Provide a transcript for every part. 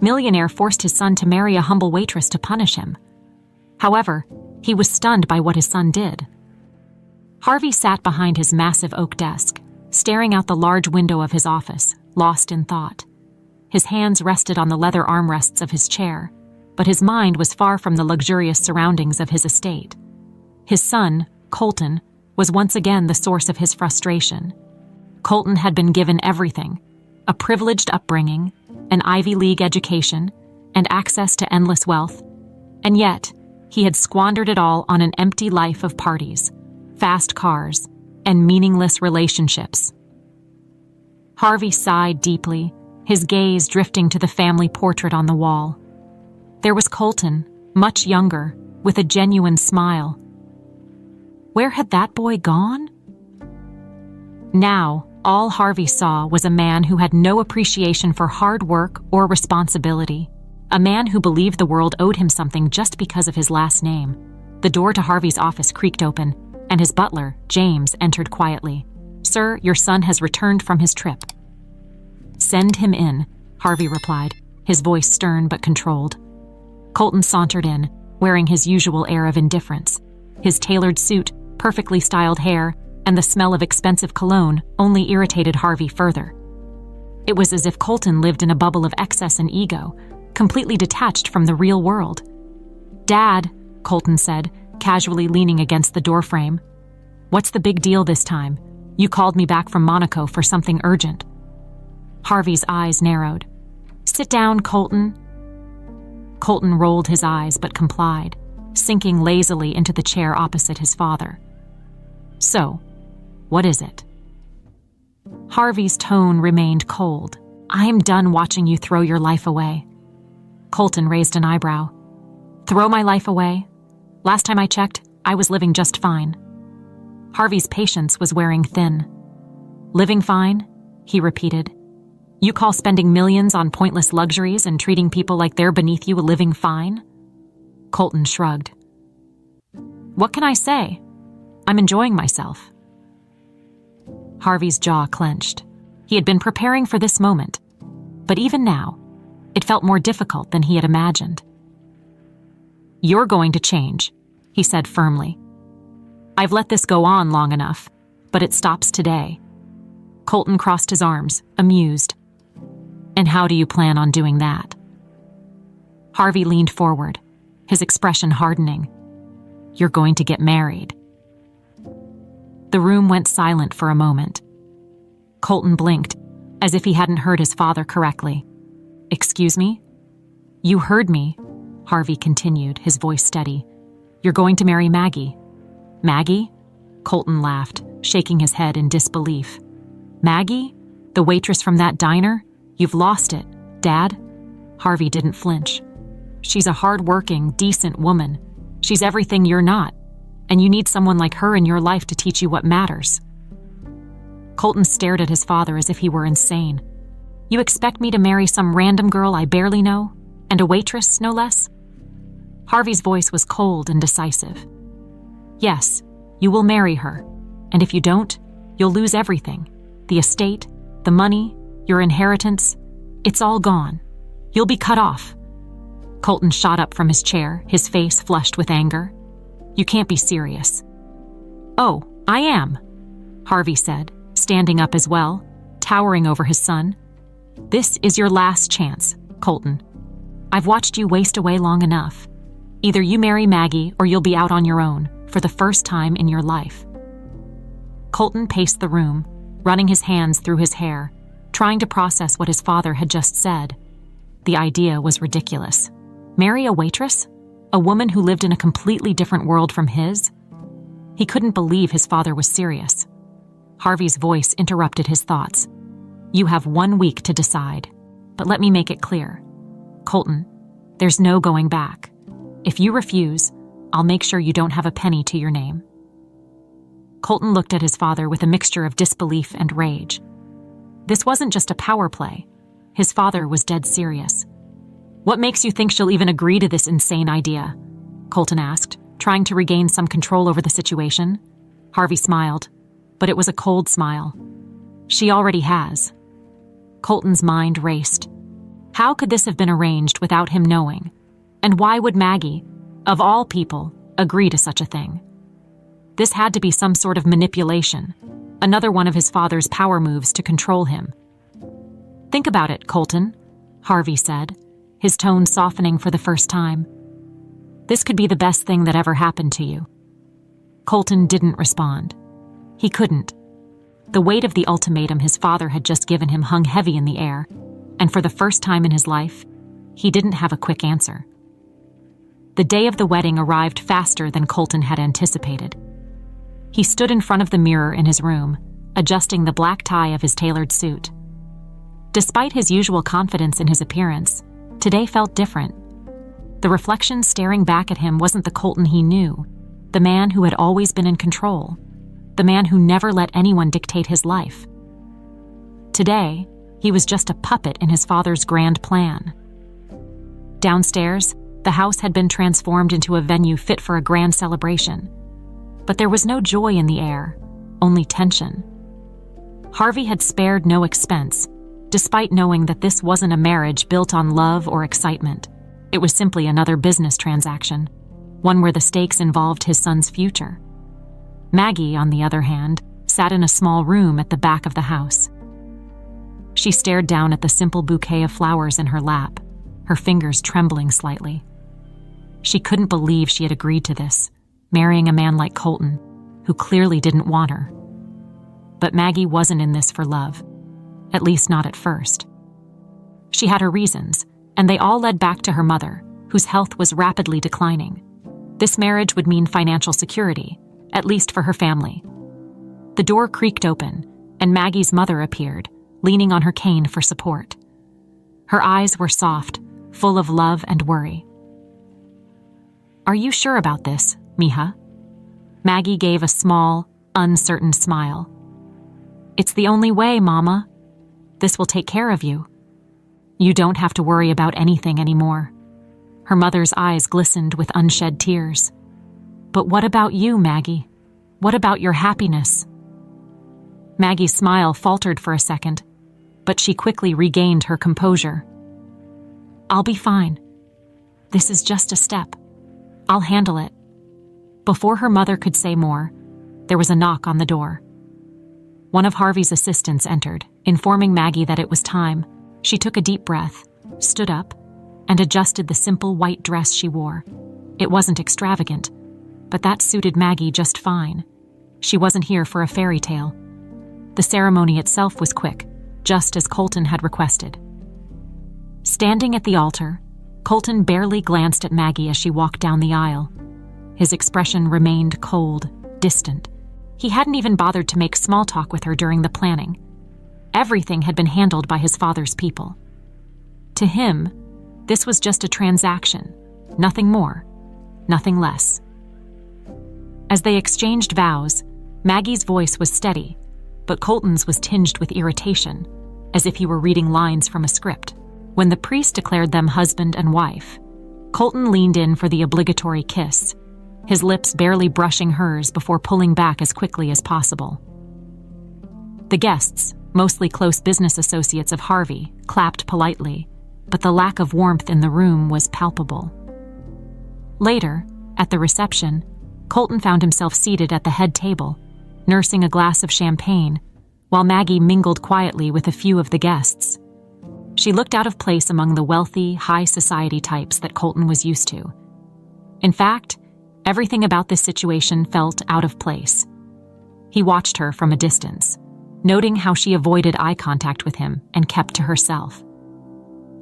Millionaire forced his son to marry a humble waitress to punish him. However, he was stunned by what his son did. Harvey sat behind his massive oak desk, staring out the large window of his office, lost in thought. His hands rested on the leather armrests of his chair, but his mind was far from the luxurious surroundings of his estate. His son, Colton, was once again the source of his frustration. Colton had been given everything: a privileged upbringing, an Ivy League education, and access to endless wealth, and yet he had squandered it all on an empty life of parties, fast cars, and meaningless relationships. Harvey sighed deeply, his gaze drifting to the family portrait on the wall. There was Colton, much younger, with a genuine smile. Where had that boy gone? Now, all Harvey saw was a man who had no appreciation for hard work or responsibility, a man who believed the world owed him something just because of his last name. The door to Harvey's office creaked open, and his butler, James, entered quietly. "Sir, your son has returned from his trip." "Send him in," Harvey replied, his voice stern but controlled. Colton sauntered in, wearing his usual air of indifference. His tailored suit, perfectly styled hair, and the smell of expensive cologne only irritated Harvey further. It was as if Colton lived in a bubble of excess and ego, completely detached from the real world. "Dad," Colton said, casually leaning against the doorframe. "What's the big deal this time? You called me back from Monaco for something urgent." Harvey's eyes narrowed. "Sit down, Colton." Colton rolled his eyes but complied, sinking lazily into the chair opposite his father. "So, what is it?" Harvey's tone remained cold. "I'm done watching you throw your life away." Colton raised an eyebrow. "Throw my life away? Last time I checked, I was living just fine." Harvey's patience was wearing thin. "Living fine?" he repeated. "You call spending millions on pointless luxuries and treating people like they're beneath you living fine?" Colton shrugged. "What can I say? I'm enjoying myself." Harvey's jaw clenched. He had been preparing for this moment, but even now, it felt more difficult than he had imagined. "You're going to change," he said firmly. "I've let this go on long enough, but it stops today." Colton crossed his arms, amused. "And how do you plan on doing that?" Harvey leaned forward, his expression hardening. "You're going to get married." The room went silent for a moment. Colton blinked, as if he hadn't heard his father correctly. "Excuse me?" "You heard me," Harvey continued, his voice steady. "You're going to marry Maggie." "Maggie?" Colton laughed, shaking his head in disbelief. "Maggie? The waitress from that diner? You've lost it, Dad." Harvey didn't flinch. "She's a hard-working, decent woman. She's everything you're not, and you need someone like her in your life to teach you what matters." Colton stared at his father as if he were insane. "You expect me to marry some random girl I barely know? And a waitress, no less?" Harvey's voice was cold and decisive. "Yes, you will marry her, and if you don't, you'll lose everything. The estate, the money, your inheritance, it's all gone. You'll be cut off." Colton shot up from his chair, his face flushed with anger. "You can't be serious." "Oh, I am," Harvey said, standing up as well, towering over his son. "This is your last chance, Colton. I've watched you waste away long enough. Either you marry Maggie or you'll be out on your own, for the first time in your life." Colton paced the room, running his hands through his hair, trying to process what his father had just said. The idea was ridiculous. Marry a waitress? A woman who lived in a completely different world from his? He couldn't believe his father was serious. Harvey's voice interrupted his thoughts. "You have 1 week to decide, but let me make it clear. Colton, there's no going back. If you refuse, I'll make sure you don't have a penny to your name." Colton looked at his father with a mixture of disbelief and rage. This wasn't just a power play. His father was dead serious. "What makes you think she'll even agree to this insane idea?" Colton asked, trying to regain some control over the situation. Harvey smiled, but it was a cold smile. "She already has." Colton's mind raced. How could this have been arranged without him knowing? And why would Maggie, of all people, agree to such a thing? This had to be some sort of manipulation, another one of his father's power moves to control him. "Think about it, Colton," Harvey said, his tone softening for the first time. "This could be the best thing that ever happened to you." Colton didn't respond. He couldn't. The weight of the ultimatum his father had just given him hung heavy in the air, and for the first time in his life, he didn't have a quick answer. The day of the wedding arrived faster than Colton had anticipated. He stood in front of the mirror in his room, adjusting the black tie of his tailored suit. Despite his usual confidence in his appearance, today felt different. The reflection staring back at him wasn't the Colton he knew, the man who had always been in control, the man who never let anyone dictate his life. Today, he was just a puppet in his father's grand plan. Downstairs, the house had been transformed into a venue fit for a grand celebration. But there was no joy in the air, only tension. Harvey had spared no expense, despite knowing that this wasn't a marriage built on love or excitement. It was simply another business transaction, one where the stakes involved his son's future. Maggie, on the other hand, sat in a small room at the back of the house. She stared down at the simple bouquet of flowers in her lap, her fingers trembling slightly. She couldn't believe she had agreed to this, marrying a man like Colton, who clearly didn't want her. But Maggie wasn't in this for love, at least not at first. She had her reasons, and they all led back to her mother, whose health was rapidly declining. This marriage would mean financial security, at least for her family. The door creaked open, and Maggie's mother appeared, leaning on her cane for support. Her eyes were soft, full of love and worry. "Are you sure about this, Mija?" Maggie gave a small, uncertain smile. "It's the only way, Mama. This will take care of you. You don't have to worry about anything anymore." Her mother's eyes glistened with unshed tears. "But what about you, Maggie? What about your happiness?" Maggie's smile faltered for a second, but she quickly regained her composure. "I'll be fine. This is just a step. I'll handle it." Before her mother could say more, there was a knock on the door. One of Harvey's assistants entered, informing Maggie that it was time. She took a deep breath, stood up, and adjusted the simple white dress she wore. It wasn't extravagant, but that suited Maggie just fine. She wasn't here for a fairy tale. The ceremony itself was quick, just as Colton had requested. Standing at the altar, Colton barely glanced at Maggie as she walked down the aisle. His expression remained cold, distant. He hadn't even bothered to make small talk with her during the planning. Everything had been handled by his father's people. To him, this was just a transaction, nothing more, nothing less. As they exchanged vows, Maggie's voice was steady, but Colton's was tinged with irritation, as if he were reading lines from a script. When the priest declared them husband and wife, Colton leaned in for the obligatory kiss, his lips barely brushing hers before pulling back as quickly as possible. The guests, mostly close business associates of Harvey, clapped politely, but the lack of warmth in the room was palpable. Later, at the reception, Colton found himself seated at the head table, nursing a glass of champagne, while Maggie mingled quietly with a few of the guests. She looked out of place among the wealthy, high society types that Colton was used to. In fact, everything about this situation felt out of place. He watched her from a distance, noting how she avoided eye contact with him and kept to herself.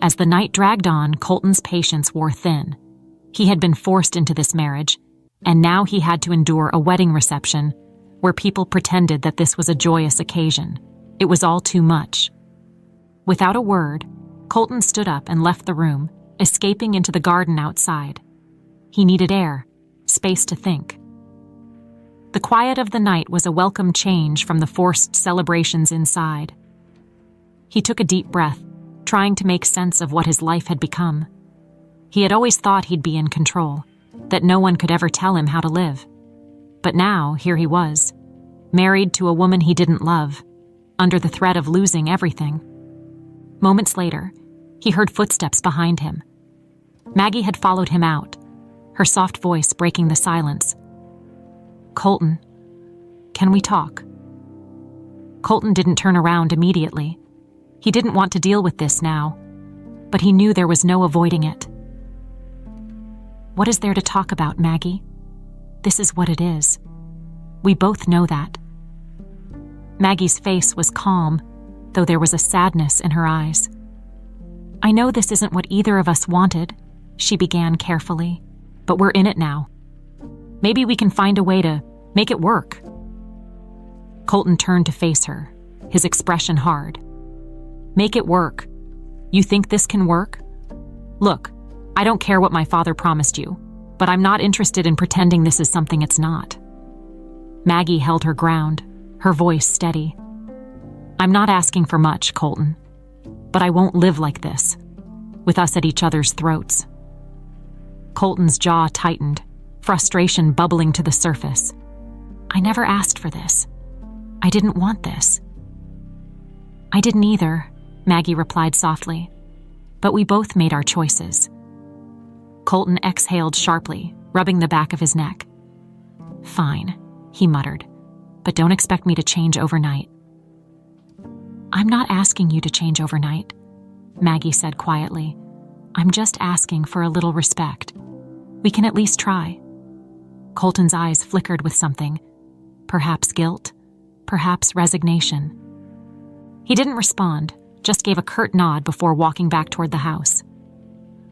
As the night dragged on, Colton's patience wore thin. He had been forced into this marriage, and now he had to endure a wedding reception where people pretended that this was a joyous occasion. It was all too much. Without a word, Colton stood up and left the room, escaping into the garden outside. He needed air, space to think. The quiet of the night was a welcome change from the forced celebrations inside. He took a deep breath, trying to make sense of what his life had become. He had always thought he'd be in control, that no one could ever tell him how to live. But now, here he was, married to a woman he didn't love, under the threat of losing everything. Moments later, He heard footsteps behind him. Maggie had followed him out, her soft voice breaking the silence. "Colton, can we talk?" Colton didn't turn around immediately. He didn't want to deal with this now, but he knew there was no avoiding it. "What is there to talk about, Maggie? This is what it is. We both know that." Maggie's face was calm, though there was a sadness in her eyes. "I know this isn't what either of us wanted," she began carefully, "but we're in it now. Maybe we can find a way to make it work." Colton turned to face her, his expression hard. "Make it work? You think this can work? Look, I don't care what my father promised you, but I'm not interested in pretending this is something it's not." Maggie held her ground, her voice steady. "I'm not asking for much, Colton, but I won't live like this, with us at each other's throats." Colton's jaw tightened, frustration bubbling to the surface. "I never asked for this. I didn't want this." "I didn't either," Maggie replied softly, "but we both made our choices." Colton exhaled sharply, rubbing the back of his neck. "Fine," he muttered, "but don't expect me to change overnight." "I'm not asking you to change overnight," Maggie said quietly. "I'm just asking for a little respect. We can at least try." Colton's eyes flickered with something, perhaps guilt, perhaps resignation. He didn't respond, just gave a curt nod before walking back toward the house.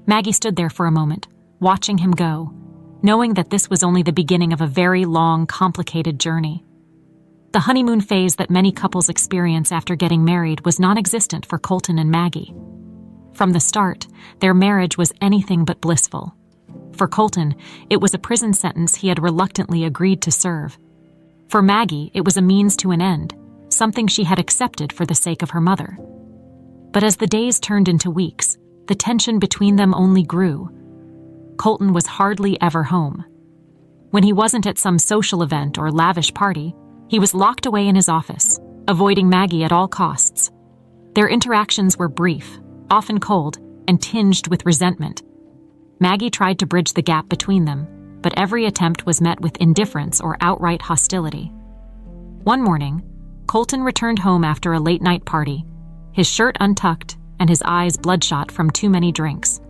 Maggie stood there for a moment, watching him go, knowing that this was only the beginning of a very long, complicated journey. The honeymoon phase that many couples experience after getting married was non-existent for Colton and Maggie. From the start, their marriage was anything but blissful. For Colton, it was a prison sentence he had reluctantly agreed to serve. For Maggie, it was a means to an end, something she had accepted for the sake of her mother. But as the days turned into weeks, the tension between them only grew. Colton was hardly ever home. When he wasn't at some social event or lavish party, he was locked away in his office, avoiding Maggie at all costs. Their interactions were brief, often cold, and tinged with resentment. Maggie tried to bridge the gap between them, but every attempt was met with indifference or outright hostility. One morning, Colton returned home after a late-night party, his shirt untucked and his eyes bloodshot from too many drinks.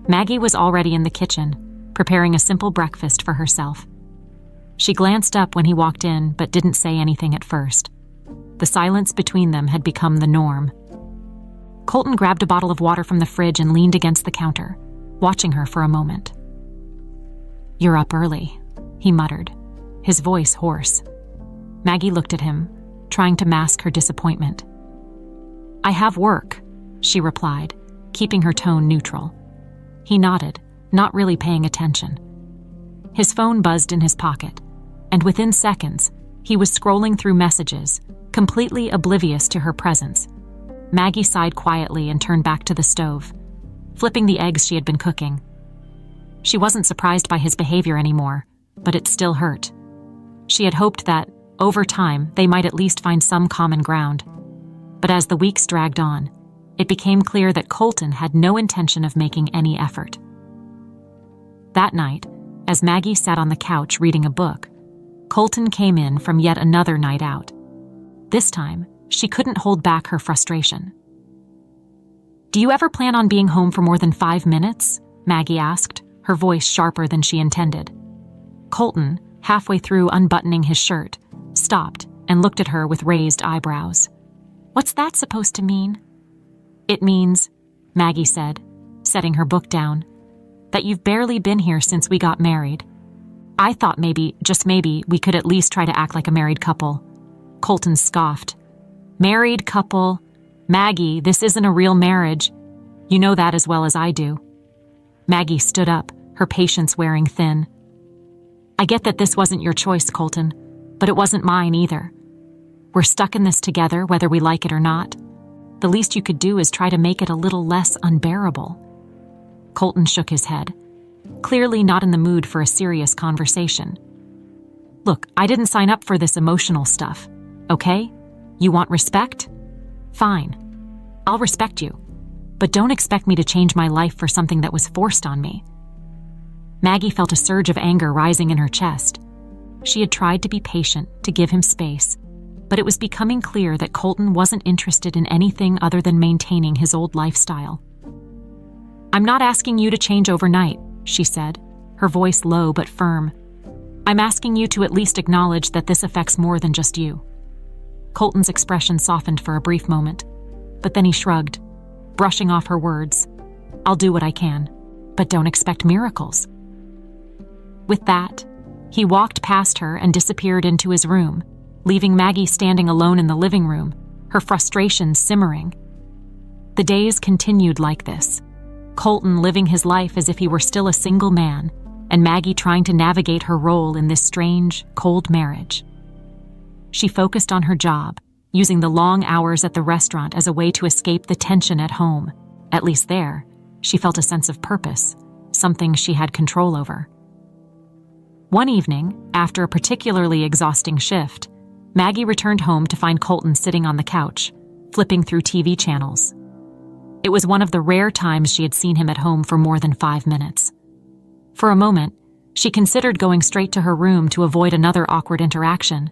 Maggie was already in the kitchen, preparing a simple breakfast for herself. She glanced up when he walked in, but didn't say anything at first. The silence between them had become the norm. Colton grabbed a bottle of water from the fridge and leaned against the counter, watching her for a moment. "You're up early," he muttered, his voice hoarse. Maggie looked at him, trying to mask her disappointment. "I have work," she replied, keeping her tone neutral. He nodded, not really paying attention. His phone buzzed in his pocket, and within seconds, he was scrolling through messages, completely oblivious to her presence. Maggie sighed quietly and turned back to the stove, flipping the eggs she had been cooking. She wasn't surprised by his behavior anymore, but it still hurt. She had hoped that, over time, they might at least find some common ground. But as the weeks dragged on, it became clear that Colton had no intention of making any effort. That night, as Maggie sat on the couch reading a book, Colton came in from yet another night out. This time, she couldn't hold back her frustration. "Do you ever plan on being home for more than 5 minutes?" Maggie asked, her voice sharper than she intended. Colton, halfway through unbuttoning his shirt, stopped and looked at her with raised eyebrows. "What's that supposed to mean?" "It means," Maggie said, setting her book down, "that you've barely been here since we got married. I thought maybe, just maybe, we could at least try to act like a married couple." Colton scoffed. "Married couple? Maggie, this isn't a real marriage. You know that as well as I do." Maggie stood up, her patience wearing thin. "I get that this wasn't your choice, Colton, but it wasn't mine either. We're stuck in this together, whether we like it or not. The least you could do is try to make it a little less unbearable." Colton shook his head, clearly not in the mood for a serious conversation. "Look, I didn't sign up for this emotional stuff, okay? You want respect? Fine. I'll respect you. but don't expect me to change my life for something that was forced on me." Maggie felt a surge of anger rising in her chest. She had tried to be patient, to give him space, but it was becoming clear that Colton wasn't interested in anything other than maintaining his old lifestyle. "I'm not asking you to change overnight," she said, her voice low but firm. "I'm asking you to at least acknowledge that this affects more than just you." Colton's expression softened for a brief moment, but then he shrugged, brushing off her words. "I'll do what I can, but don't expect miracles." With that, he walked past her and disappeared into his room, leaving Maggie standing alone in the living room, her frustration simmering. The days continued like this, Colton living his life as if he were still a single man, and Maggie trying to navigate her role in this strange, cold marriage. She focused on her job, using the long hours at the restaurant as a way to escape the tension at home. At least there, she felt a sense of purpose, something she had control over. One evening, after a particularly exhausting shift, Maggie returned home to find Colton sitting on the couch, flipping through TV channels. It was one of the rare times she had seen him at home for more than 5 minutes. For a moment, she considered going straight to her room to avoid another awkward interaction,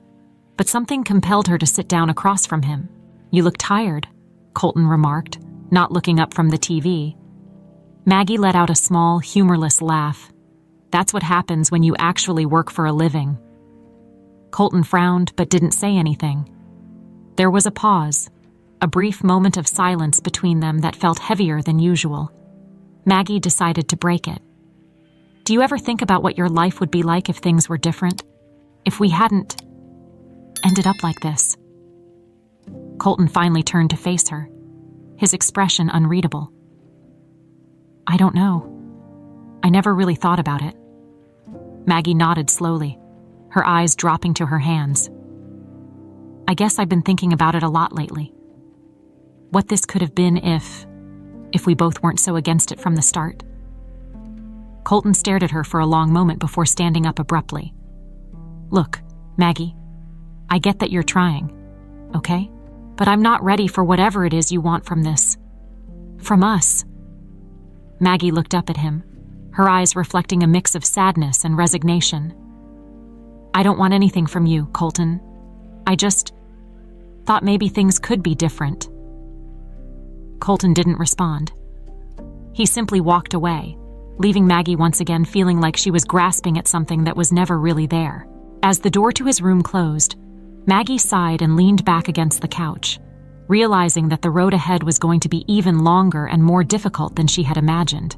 but something compelled her to sit down across from him. "You look tired," Colton remarked, not looking up from the TV. Maggie let out a small, humorless laugh. "That's what happens when you actually work for a living." Colton frowned but didn't say anything. There was a pause, a brief moment of silence between them that felt heavier than usual. Maggie decided to break it. "Do you ever think about what your life would be like if things were different? If we hadn't ended up like this?" Colton finally turned to face her, his expression unreadable. "I don't know. I never really thought about it." Maggie nodded slowly, her eyes dropping to her hands. "I guess I've been thinking about it a lot lately. What this could have been if we both weren't so against it from the start." Colton stared at her for a long moment before standing up abruptly. "Look, Maggie, I get that you're trying, okay? But I'm not ready for whatever it is you want from this. From us." Maggie looked up at him, her eyes reflecting a mix of sadness and resignation. "I don't want anything from you, Colton. I just thought maybe things could be different." Colton didn't respond. He simply walked away, leaving Maggie once again feeling like she was grasping at something that was never really there. As the door to his room closed, Maggie sighed and leaned back against the couch, realizing that the road ahead was going to be even longer and more difficult than she had imagined.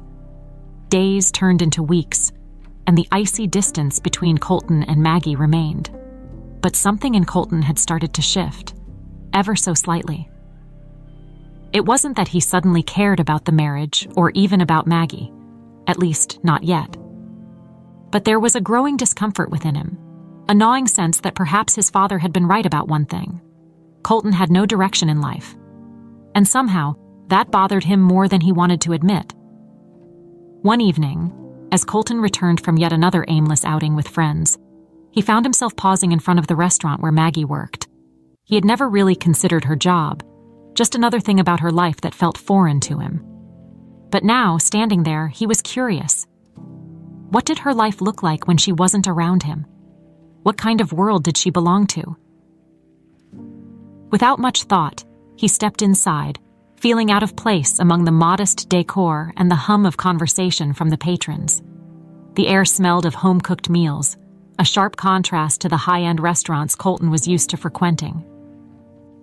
Days turned into weeks, and the icy distance between Colton and Maggie remained. But something in Colton had started to shift, ever so slightly. It wasn't that he suddenly cared about the marriage or even about Maggie, at least not yet. But there was a growing discomfort within him, a gnawing sense that perhaps his father had been right about one thing. Colton had no direction in life, and somehow that bothered him more than he wanted to admit. One evening, as Colton returned from yet another aimless outing with friends, he found himself pausing in front of the restaurant where Maggie worked. He had never really considered her job, just another thing about her life that felt foreign to him. But now, standing there, he was curious. What did her life look like when she wasn't around him? What kind of world did she belong to? Without much thought, he stepped inside, feeling out of place among the modest decor and the hum of conversation from the patrons. The air smelled of home-cooked meals, a sharp contrast to the high-end restaurants Colton was used to frequenting.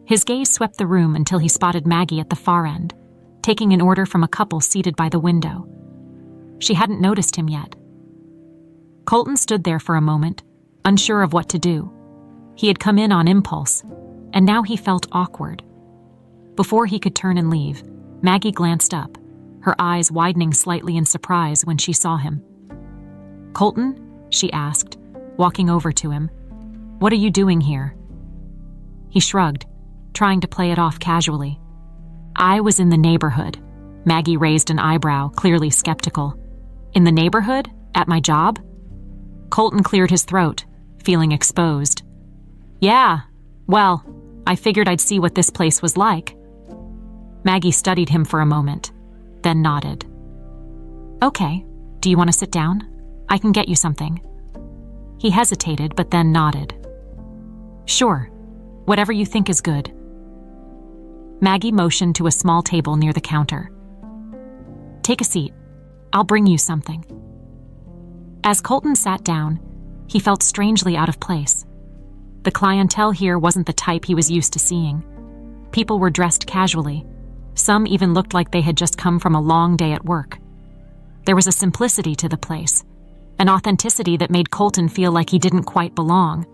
His gaze swept the room until he spotted Maggie at the far end, taking an order from a couple seated by the window. She hadn't noticed him yet. Colton stood there for a moment, unsure of what to do. He had come in on impulse, and now he felt awkward. Before he could turn and leave, Maggie glanced up, her eyes widening slightly in surprise when she saw him. "Colton?" she asked, walking over to him. "What are you doing here?" He shrugged, trying to play it off casually. "I was in the neighborhood." Maggie raised an eyebrow, clearly skeptical. "In the neighborhood? At my job?" Colton cleared his throat, feeling exposed. "Yeah, well, I figured I'd see what this place was like." Maggie studied him for a moment, then nodded. "Okay, do you want to sit down? I can get you something." He hesitated, but then nodded. "Sure, whatever you think is good." Maggie motioned to a small table near the counter. "Take a seat. I'll bring you something." As Colton sat down, he felt strangely out of place. The clientele here wasn't the type he was used to seeing. People were dressed casually. Some even looked like they had just come from a long day at work. There was a simplicity to the place, an authenticity that made Colton feel like he didn't quite belong.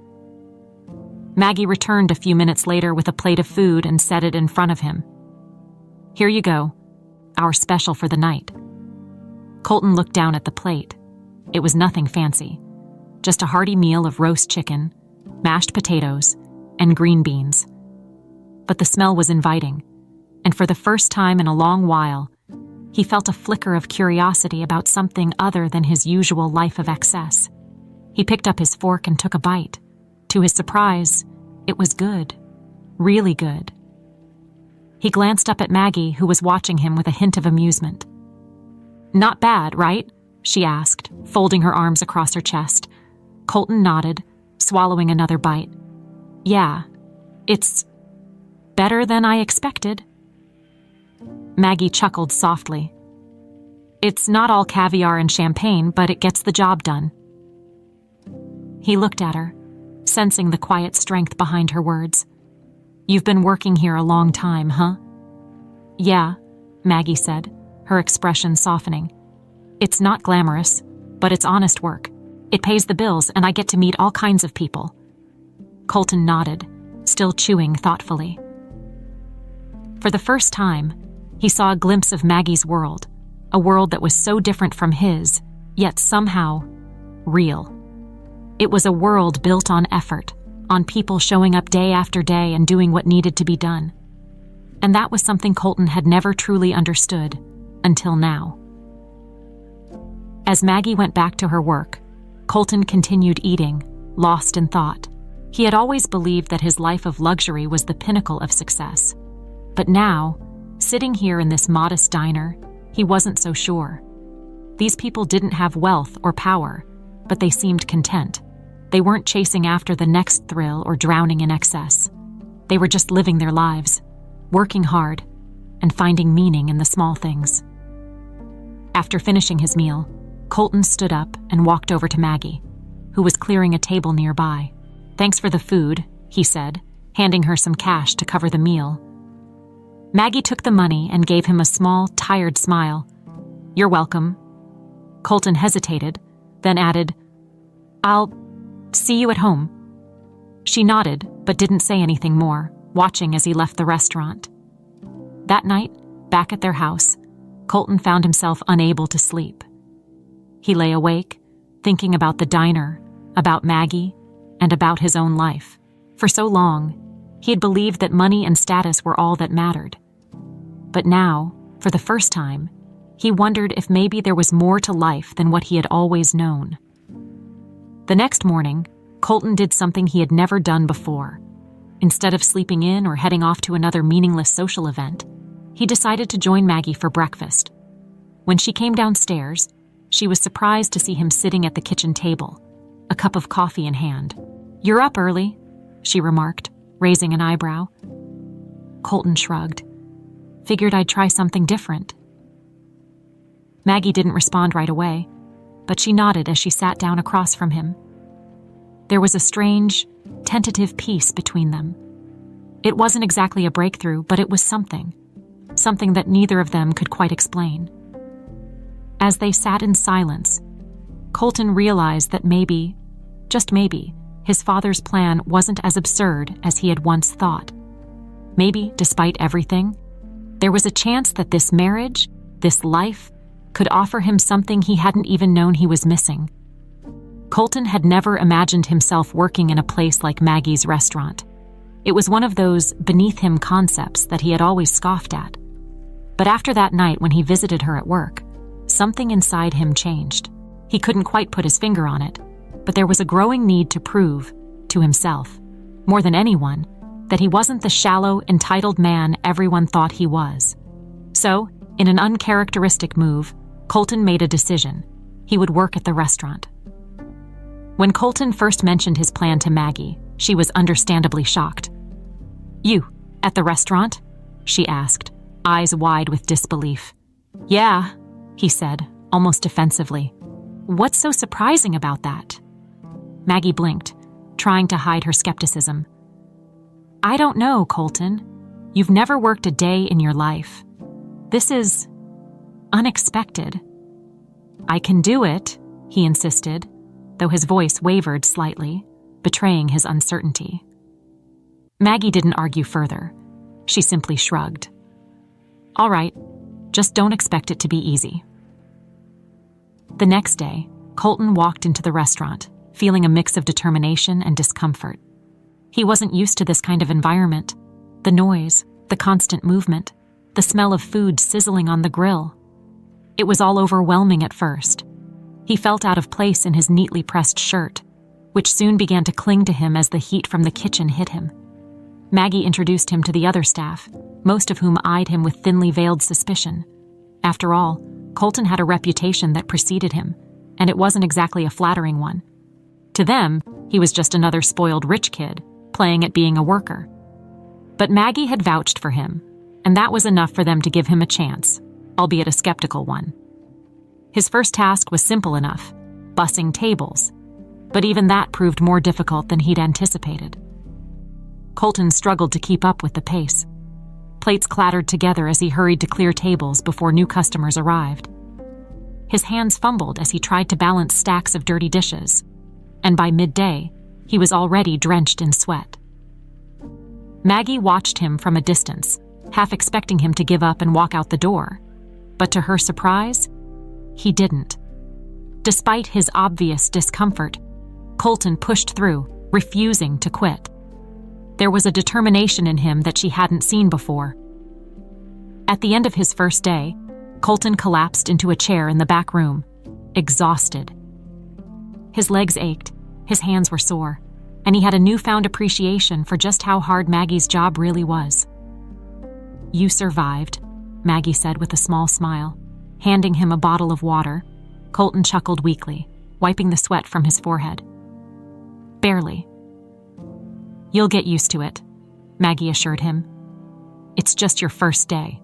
Maggie returned a few minutes later with a plate of food and set it in front of him. "Here you go, our special for the night." Colton looked down at the plate. It was nothing fancy, just a hearty meal of roast chicken, mashed potatoes, and green beans. But the smell was inviting, and for the first time in a long while, he felt a flicker of curiosity about something other than his usual life of excess. He picked up his fork and took a bite. To his surprise, it was good, really good. He glanced up at Maggie, who was watching him with a hint of amusement. "Not bad, right?" she asked, folding her arms across her chest. Colton nodded, swallowing another bite. "Yeah, it's better than I expected." Maggie chuckled softly. "It's not all caviar and champagne, but it gets the job done." He looked at her, sensing the quiet strength behind her words. "You've been working here a long time, huh?" "Yeah," Maggie said, her expression softening. "It's not glamorous, but it's honest work. It pays the bills, and I get to meet all kinds of people." Colton nodded, still chewing thoughtfully. For the first time, he saw a glimpse of Maggie's world, a world that was so different from his, yet somehow real. It was a world built on effort, on people showing up day after day and doing what needed to be done. And that was something Colton had never truly understood, until now. As Maggie went back to her work, Colton continued eating, lost in thought. He had always believed that his life of luxury was the pinnacle of success. But now, sitting here in this modest diner, he wasn't so sure. These people didn't have wealth or power, but they seemed content. They weren't chasing after the next thrill or drowning in excess. They were just living their lives, working hard, and finding meaning in the small things. After finishing his meal, Colton stood up and walked over to Maggie, who was clearing a table nearby. "Thanks for the food," he said, handing her some cash to cover the meal. Maggie took the money and gave him a small, tired smile. "You're welcome." Colton hesitated, then added, "I'll see you at home." She nodded, but didn't say anything more, watching as he left the restaurant. That night, back at their house, Colton found himself unable to sleep. He lay awake, thinking about the diner, about Maggie, and about his own life. For so long, he had believed that money and status were all that mattered. But now, for the first time, he wondered if maybe there was more to life than what he had always known. The next morning, Colton did something he had never done before. Instead of sleeping in or heading off to another meaningless social event, he decided to join Maggie for breakfast. When she came downstairs, she was surprised to see him sitting at the kitchen table, a cup of coffee in hand. "You're up early," she remarked, raising an eyebrow. Colton shrugged. "Figured I'd try something different." Maggie didn't respond right away, but she nodded as she sat down across from him. There was a strange, tentative peace between them. It wasn't exactly a breakthrough, but it was something that neither of them could quite explain. As they sat in silence, Colton realized that maybe, just maybe, his father's plan wasn't as absurd as he had once thought. Maybe, despite everything, there was a chance that this marriage, this life, could offer him something he hadn't even known he was missing. Colton had never imagined himself working in a place like Maggie's restaurant. It was one of those beneath-him concepts that he had always scoffed at. But after that night when he visited her at work, something inside him changed. He couldn't quite put his finger on it, but there was a growing need to prove, to himself, more than anyone, that he wasn't the shallow, entitled man everyone thought he was. So, In an uncharacteristic move, Colton made a decision. He would work at the restaurant. When Colton first mentioned his plan to Maggie, she was understandably shocked. "You, at the restaurant?" she asked, eyes wide with disbelief. "Yeah," he said, almost defensively. "What's so surprising about that?" Maggie blinked, trying to hide her skepticism. "I don't know, Colton. You've never worked a day in your life. This is unexpected." "I can do it," he insisted, though his voice wavered slightly, betraying his uncertainty. Maggie didn't argue further. She simply shrugged. "All right, just don't expect it to be easy." The next day, Colton walked into the restaurant, feeling a mix of determination and discomfort. He wasn't used to this kind of environment. The noise, the constant movement, the smell of food sizzling on the grill. It was all overwhelming at first. He felt out of place in his neatly pressed shirt, which soon began to cling to him as the heat from the kitchen hit him. Maggie introduced him to the other staff, most of whom eyed him with thinly veiled suspicion. After all, Colton had a reputation that preceded him, and it wasn't exactly a flattering one. To them, he was just another spoiled rich kid, playing at being a worker. But Maggie had vouched for him, and that was enough for them to give him a chance, albeit a skeptical one. His first task was simple enough, bussing tables, but even that proved more difficult than he'd anticipated. Colton struggled to keep up with the pace. Plates clattered together as he hurried to clear tables before new customers arrived. His hands fumbled as he tried to balance stacks of dirty dishes, and by midday, he was already drenched in sweat. Maggie watched him from a distance, half expecting him to give up and walk out the door. But to her surprise, he didn't. Despite his obvious discomfort, Colton pushed through, refusing to quit. There was a determination in him that she hadn't seen before. At the end of his first day, Colton collapsed into a chair in the back room, exhausted. His legs ached, his hands were sore, and he had a newfound appreciation for just how hard Maggie's job really was. "You survived," Maggie said with a small smile, handing him a bottle of water. Colton chuckled weakly, wiping the sweat from his forehead. "Barely." "You'll get used to it," Maggie assured him. "It's just your first day."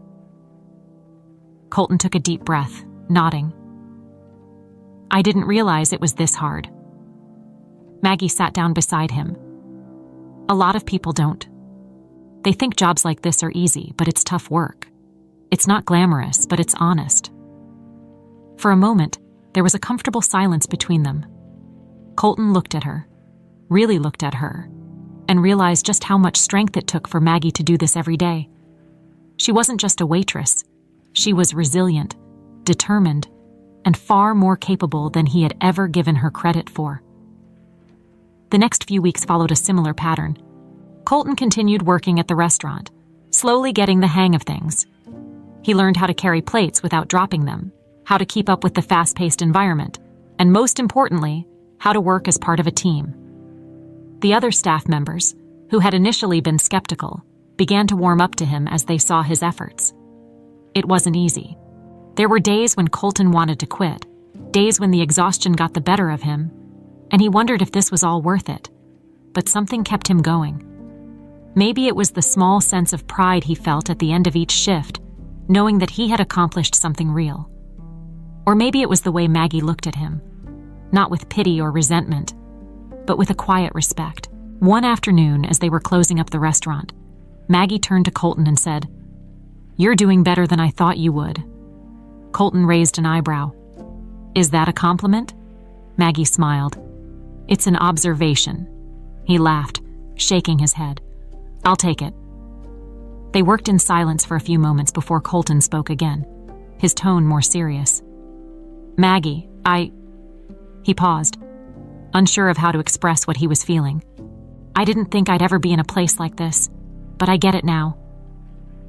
Colton took a deep breath, nodding. "I didn't realize it was this hard." Maggie sat down beside him. "A lot of people don't. They think jobs like this are easy, but it's tough work. It's not glamorous, but it's honest." For a moment, there was a comfortable silence between them. Colton looked at her, really looked at her, and realized just how much strength it took for Maggie to do this every day. She wasn't just a waitress. She was resilient, determined, and far more capable than he had ever given her credit for. The next few weeks followed a similar pattern. Colton continued working at the restaurant, slowly getting the hang of things. He learned how to carry plates without dropping them, how to keep up with the fast-paced environment, and most importantly, how to work as part of a team. The other staff members, who had initially been skeptical, began to warm up to him as they saw his efforts. It wasn't easy. There were days when Colton wanted to quit, days when the exhaustion got the better of him, and he wondered if this was all worth it. But something kept him going. Maybe it was the small sense of pride he felt at the end of each shift, knowing that he had accomplished something real. Or maybe it was the way Maggie looked at him, not with pity or resentment, but with a quiet respect. One afternoon, as they were closing up the restaurant, Maggie turned to Colton and said, "You're doing better than I thought you would." Colton raised an eyebrow. "Is that a compliment?" Maggie smiled. "It's an observation." He laughed, shaking his head. "I'll take it." They worked in silence for a few moments before Colton spoke again, his tone more serious. "Maggie, He paused, unsure of how to express what he was feeling. "I didn't think I'd ever be in a place like this, but I get it now.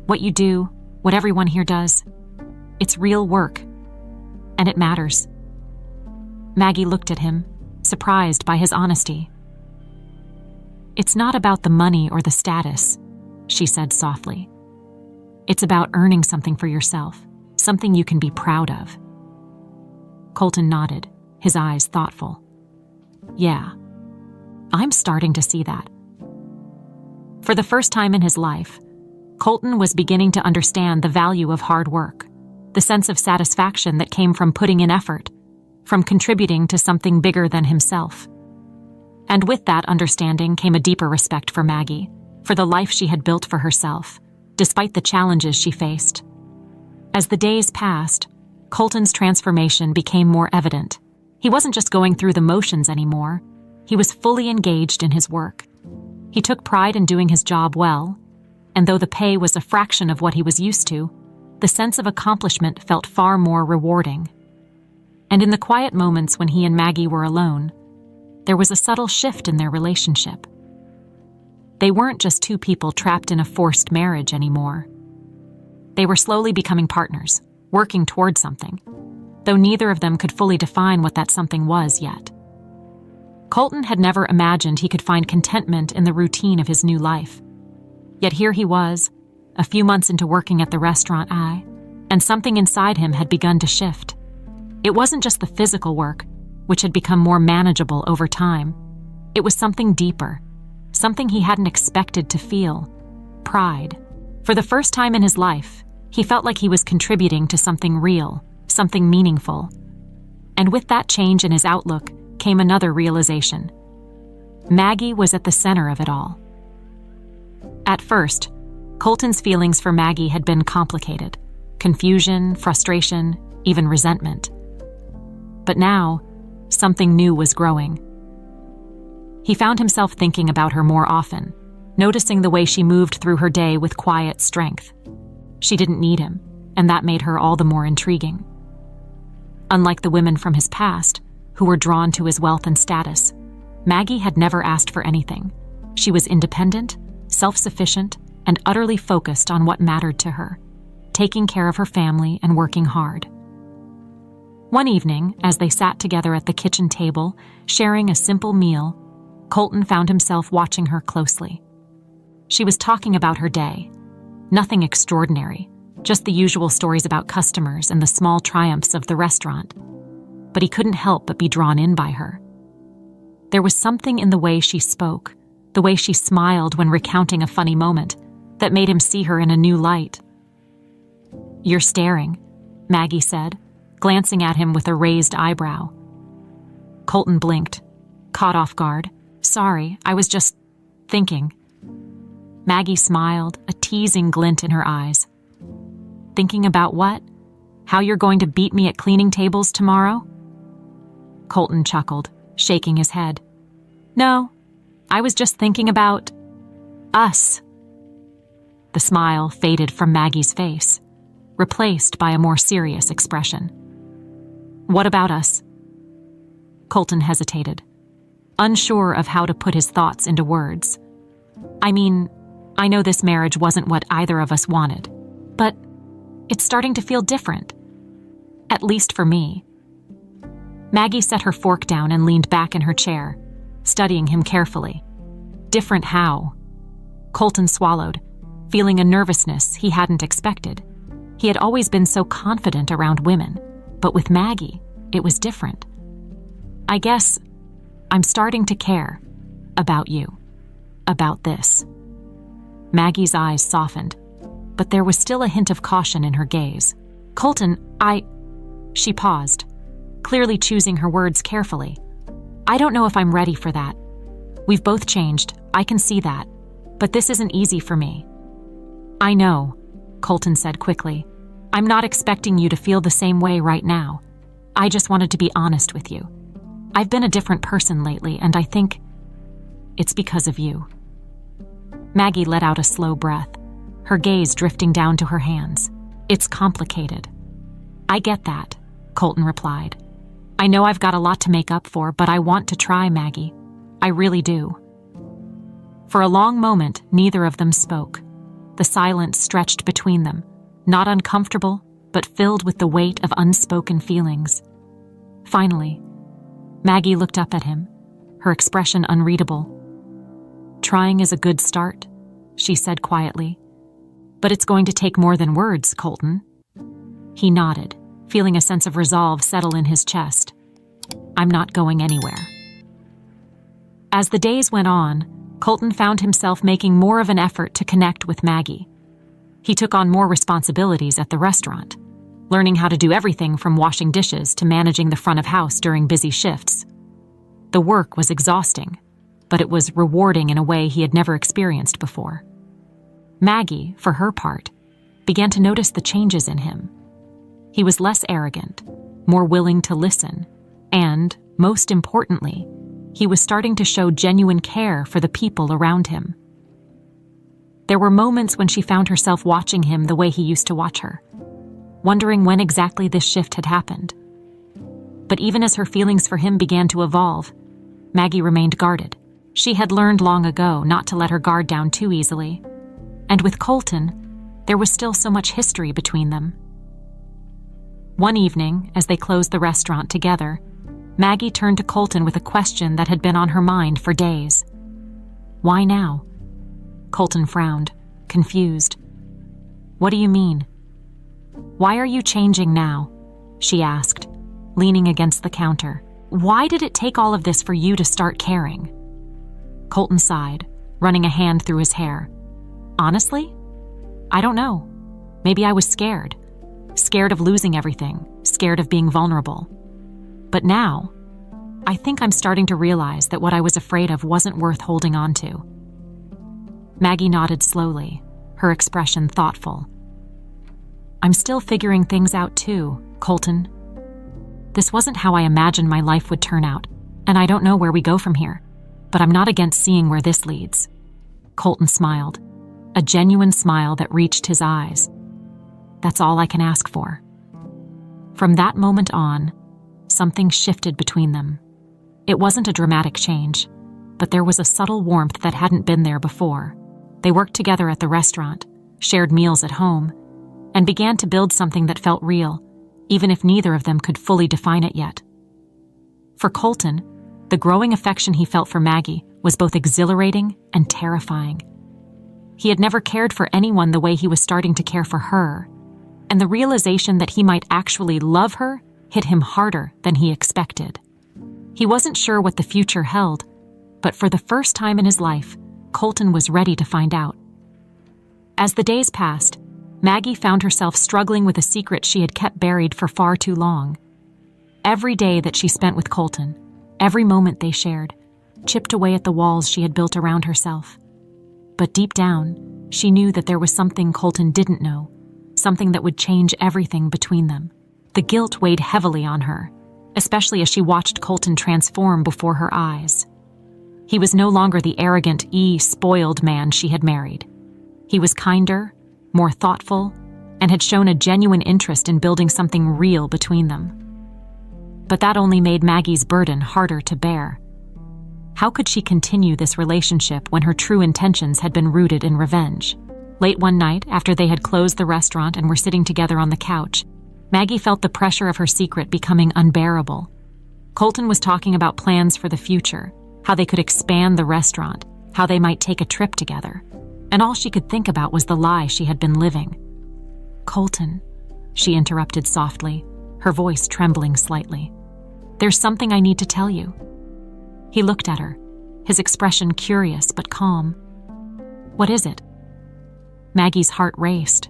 What you do, what everyone here does, it's real work, and it matters." Maggie looked at him, surprised by his honesty. "It's not about the money or the status," she said softly. "It's about earning something for yourself, something you can be proud of. Colton nodded, his eyes thoughtful. Yeah, I'm starting to see that. For the first time in his life, Colton was beginning to understand the value of hard work, the sense of satisfaction that came from putting in effort, from contributing to something bigger than himself. And with that understanding came a deeper respect for Maggie, for the life she had built for herself, despite the challenges she faced. As the days passed, Colton's transformation became more evident. He wasn't just going through the motions anymore. He was fully engaged in his work. He took pride in doing his job well, and though the pay was a fraction of what he was used to, the sense of accomplishment felt far more rewarding. And in the quiet moments when he and Maggie were alone, there was a subtle shift in their relationship. They weren't just two people trapped in a forced marriage anymore. They were slowly becoming partners, working toward something, though neither of them could fully define what that something was yet. Colton had never imagined he could find contentment in the routine of his new life. Yet here he was, a few months into working at the restaurant and something inside him had begun to shift. It wasn't just the physical work, which had become more manageable over time. It was something deeper, something he hadn't expected to feel: pride. For the first time in his life, he felt like he was contributing to something real, something meaningful. And with that change in his outlook came another realization. Maggie was at the center of it all. At first, Colton's feelings for Maggie had been complicated: confusion, frustration, even resentment. But now, something new was growing. He found himself thinking about her more often, noticing the way she moved through her day with quiet strength. She didn't need him, and that made her all the more intriguing. Unlike the women from his past, who were drawn to his wealth and status, Maggie had never asked for anything. She was independent, self-sufficient, and utterly focused on what mattered to her, taking care of her family and working hard. One evening, as they sat together at the kitchen table, sharing a simple meal, Colton found himself watching her closely. She was talking about her day. Nothing extraordinary, just the usual stories about customers and the small triumphs of the restaurant. But he couldn't help but be drawn in by her. There was something in the way she spoke, the way she smiled when recounting a funny moment, that made him see her in a new light. "You're staring," Maggie said, glancing at him with a raised eyebrow. Colton blinked, caught off guard. "Sorry, I was just thinking." Maggie smiled, a teasing glint in her eyes. "Thinking about what? How you're going to beat me at cleaning tables tomorrow?" Colton chuckled, shaking his head. "No, I was just thinking about us." The smile faded from Maggie's face, replaced by a more serious expression. "What about us?" Colton hesitated, unsure of how to put his thoughts into words. "I mean, I know this marriage wasn't what either of us wanted, but it's starting to feel different. At least for me." Maggie set her fork down and leaned back in her chair, studying him carefully. "Different how?" Colton swallowed, feeling a nervousness he hadn't expected. He had always been so confident around women, but with Maggie, it was different. "I guess I'm starting to care about you, about this." Maggie's eyes softened, but there was still a hint of caution in her gaze. "Colton, She paused, clearly choosing her words carefully. "I don't know if I'm ready for that. We've both changed, I can see that, but this isn't easy for me." "I know," Colton said quickly. "I'm not expecting you to feel the same way right now. I just wanted to be honest with you. I've been a different person lately, and I think it's because of you." Maggie let out a slow breath, her gaze drifting down to her hands. "It's complicated." "I get that," Colton replied. "I know I've got a lot to make up for, but I want to try, Maggie. I really do." For a long moment, neither of them spoke. The silence stretched between them, not uncomfortable, but filled with the weight of unspoken feelings. Finally, Maggie looked up at him, her expression unreadable. "Trying is a good start," she said quietly. "But it's going to take more than words, Colton." He nodded, feeling a sense of resolve settle in his chest. I'm not going anywhere. As the days went on, Colton found himself making more of an effort to connect with Maggie. He took on more responsibilities at the restaurant, learning how to do everything from washing dishes to managing the front of house during busy shifts. The work was exhausting, but it was rewarding in a way he had never experienced before. Maggie, for her part, began to notice the changes in him. He was less arrogant, more willing to listen, and, most importantly, he was starting to show genuine care for the people around him. There were moments when she found herself watching him the way he used to watch her, wondering when exactly this shift had happened. But even as her feelings for him began to evolve, Maggie remained guarded. She had learned long ago not to let her guard down too easily. And with Colton, there was still so much history between them. One evening, as they closed the restaurant together, Maggie turned to Colton with a question that had been on her mind for days. Why now? Colton frowned, confused. What do you mean? Why are you changing now? She asked, leaning against the counter. Why did it take all of this for you to start caring? Colton sighed, running a hand through his hair. Honestly? I don't know. Maybe I was scared. Scared of losing everything, scared of being vulnerable. But now, I think I'm starting to realize that what I was afraid of wasn't worth holding on to. Maggie nodded slowly, her expression thoughtful. I'm still figuring things out too, Colton. This wasn't how I imagined my life would turn out, and I don't know where we go from here, but I'm not against seeing where this leads. Colton smiled, a genuine smile that reached his eyes. That's all I can ask for. From that moment on, something shifted between them. It wasn't a dramatic change, but there was a subtle warmth that hadn't been there before. They worked together at the restaurant, shared meals at home, and began to build something that felt real, even if neither of them could fully define it yet. For Colton, the growing affection he felt for Maggie was both exhilarating and terrifying. He had never cared for anyone the way he was starting to care for her, and the realization that he might actually love her hit him harder than he expected. He wasn't sure what the future held, but for the first time in his life, Colton was ready to find out. As the days passed, Maggie found herself struggling with a secret she had kept buried for far too long. Every day that she spent with Colton, every moment they shared, chipped away at the walls she had built around herself. But deep down, she knew that there was something Colton didn't know, something that would change everything between them. The guilt weighed heavily on her, especially as she watched Colton transform before her eyes. He was no longer the arrogant, spoiled man she had married. He was kinder, more thoughtful, and had shown a genuine interest in building something real between them. But that only made Maggie's burden harder to bear. How could she continue this relationship when her true intentions had been rooted in revenge? Late one night, after they had closed the restaurant and were sitting together on the couch, Maggie felt the pressure of her secret becoming unbearable. Colton was talking about plans for the future, how they could expand the restaurant, how they might take a trip together. And all she could think about was the lie she had been living. Colton, she interrupted softly, her voice trembling slightly. There's something I need to tell you. He looked at her, his expression curious but calm. What is it? Maggie's heart raced.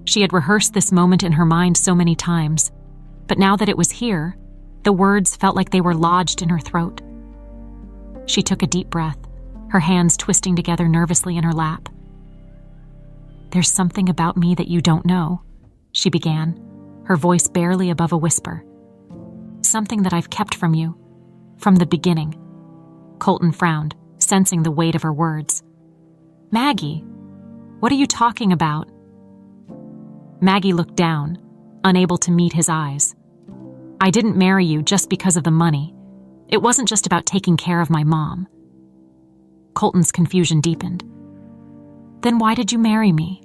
She had rehearsed this moment in her mind so many times, but now that it was here, the words felt like they were lodged in her throat. She took a deep breath, her hands twisting together nervously in her lap. There's something about me that you don't know, she began, her voice barely above a whisper. Something that I've kept from you, from the beginning. Colton frowned, sensing the weight of her words. Maggie, what are you talking about? Maggie looked down, unable to meet his eyes. I didn't marry you just because of the money. It wasn't just about taking care of my mom. Colton's confusion deepened. Then why did you marry me?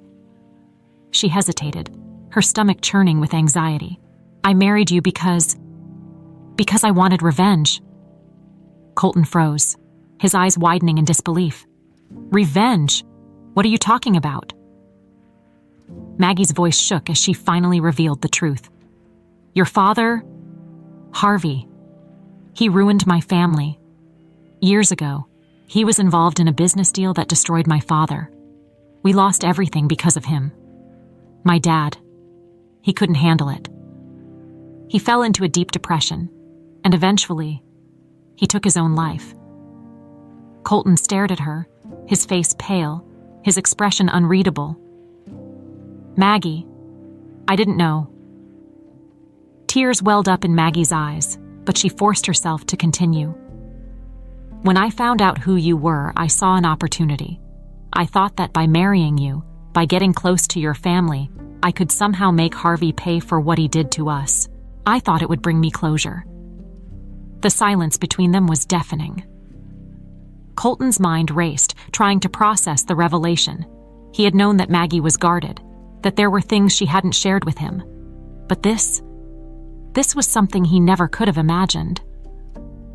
She hesitated, her stomach churning with anxiety. I married you because I wanted revenge. Colton froze, his eyes widening in disbelief. Revenge? What are you talking about? Maggie's voice shook as she finally revealed the truth. Your father, Harvey, he ruined my family. Years ago, he was involved in a business deal that destroyed my father. We lost everything because of him. My dad, he couldn't handle it. He fell into a deep depression, and eventually, he took his own life. Colton stared at her, his face pale, his expression unreadable. Maggie, I didn't know. Tears welled up in Maggie's eyes, but she forced herself to continue. When I found out who you were, I saw an opportunity. I thought that by marrying you, by getting close to your family, I could somehow make Harvey pay for what he did to us. I thought it would bring me closure. The silence between them was deafening. Colton's mind raced, trying to process the revelation. He had known that Maggie was guarded, that there were things she hadn't shared with him. But this was something he never could have imagined.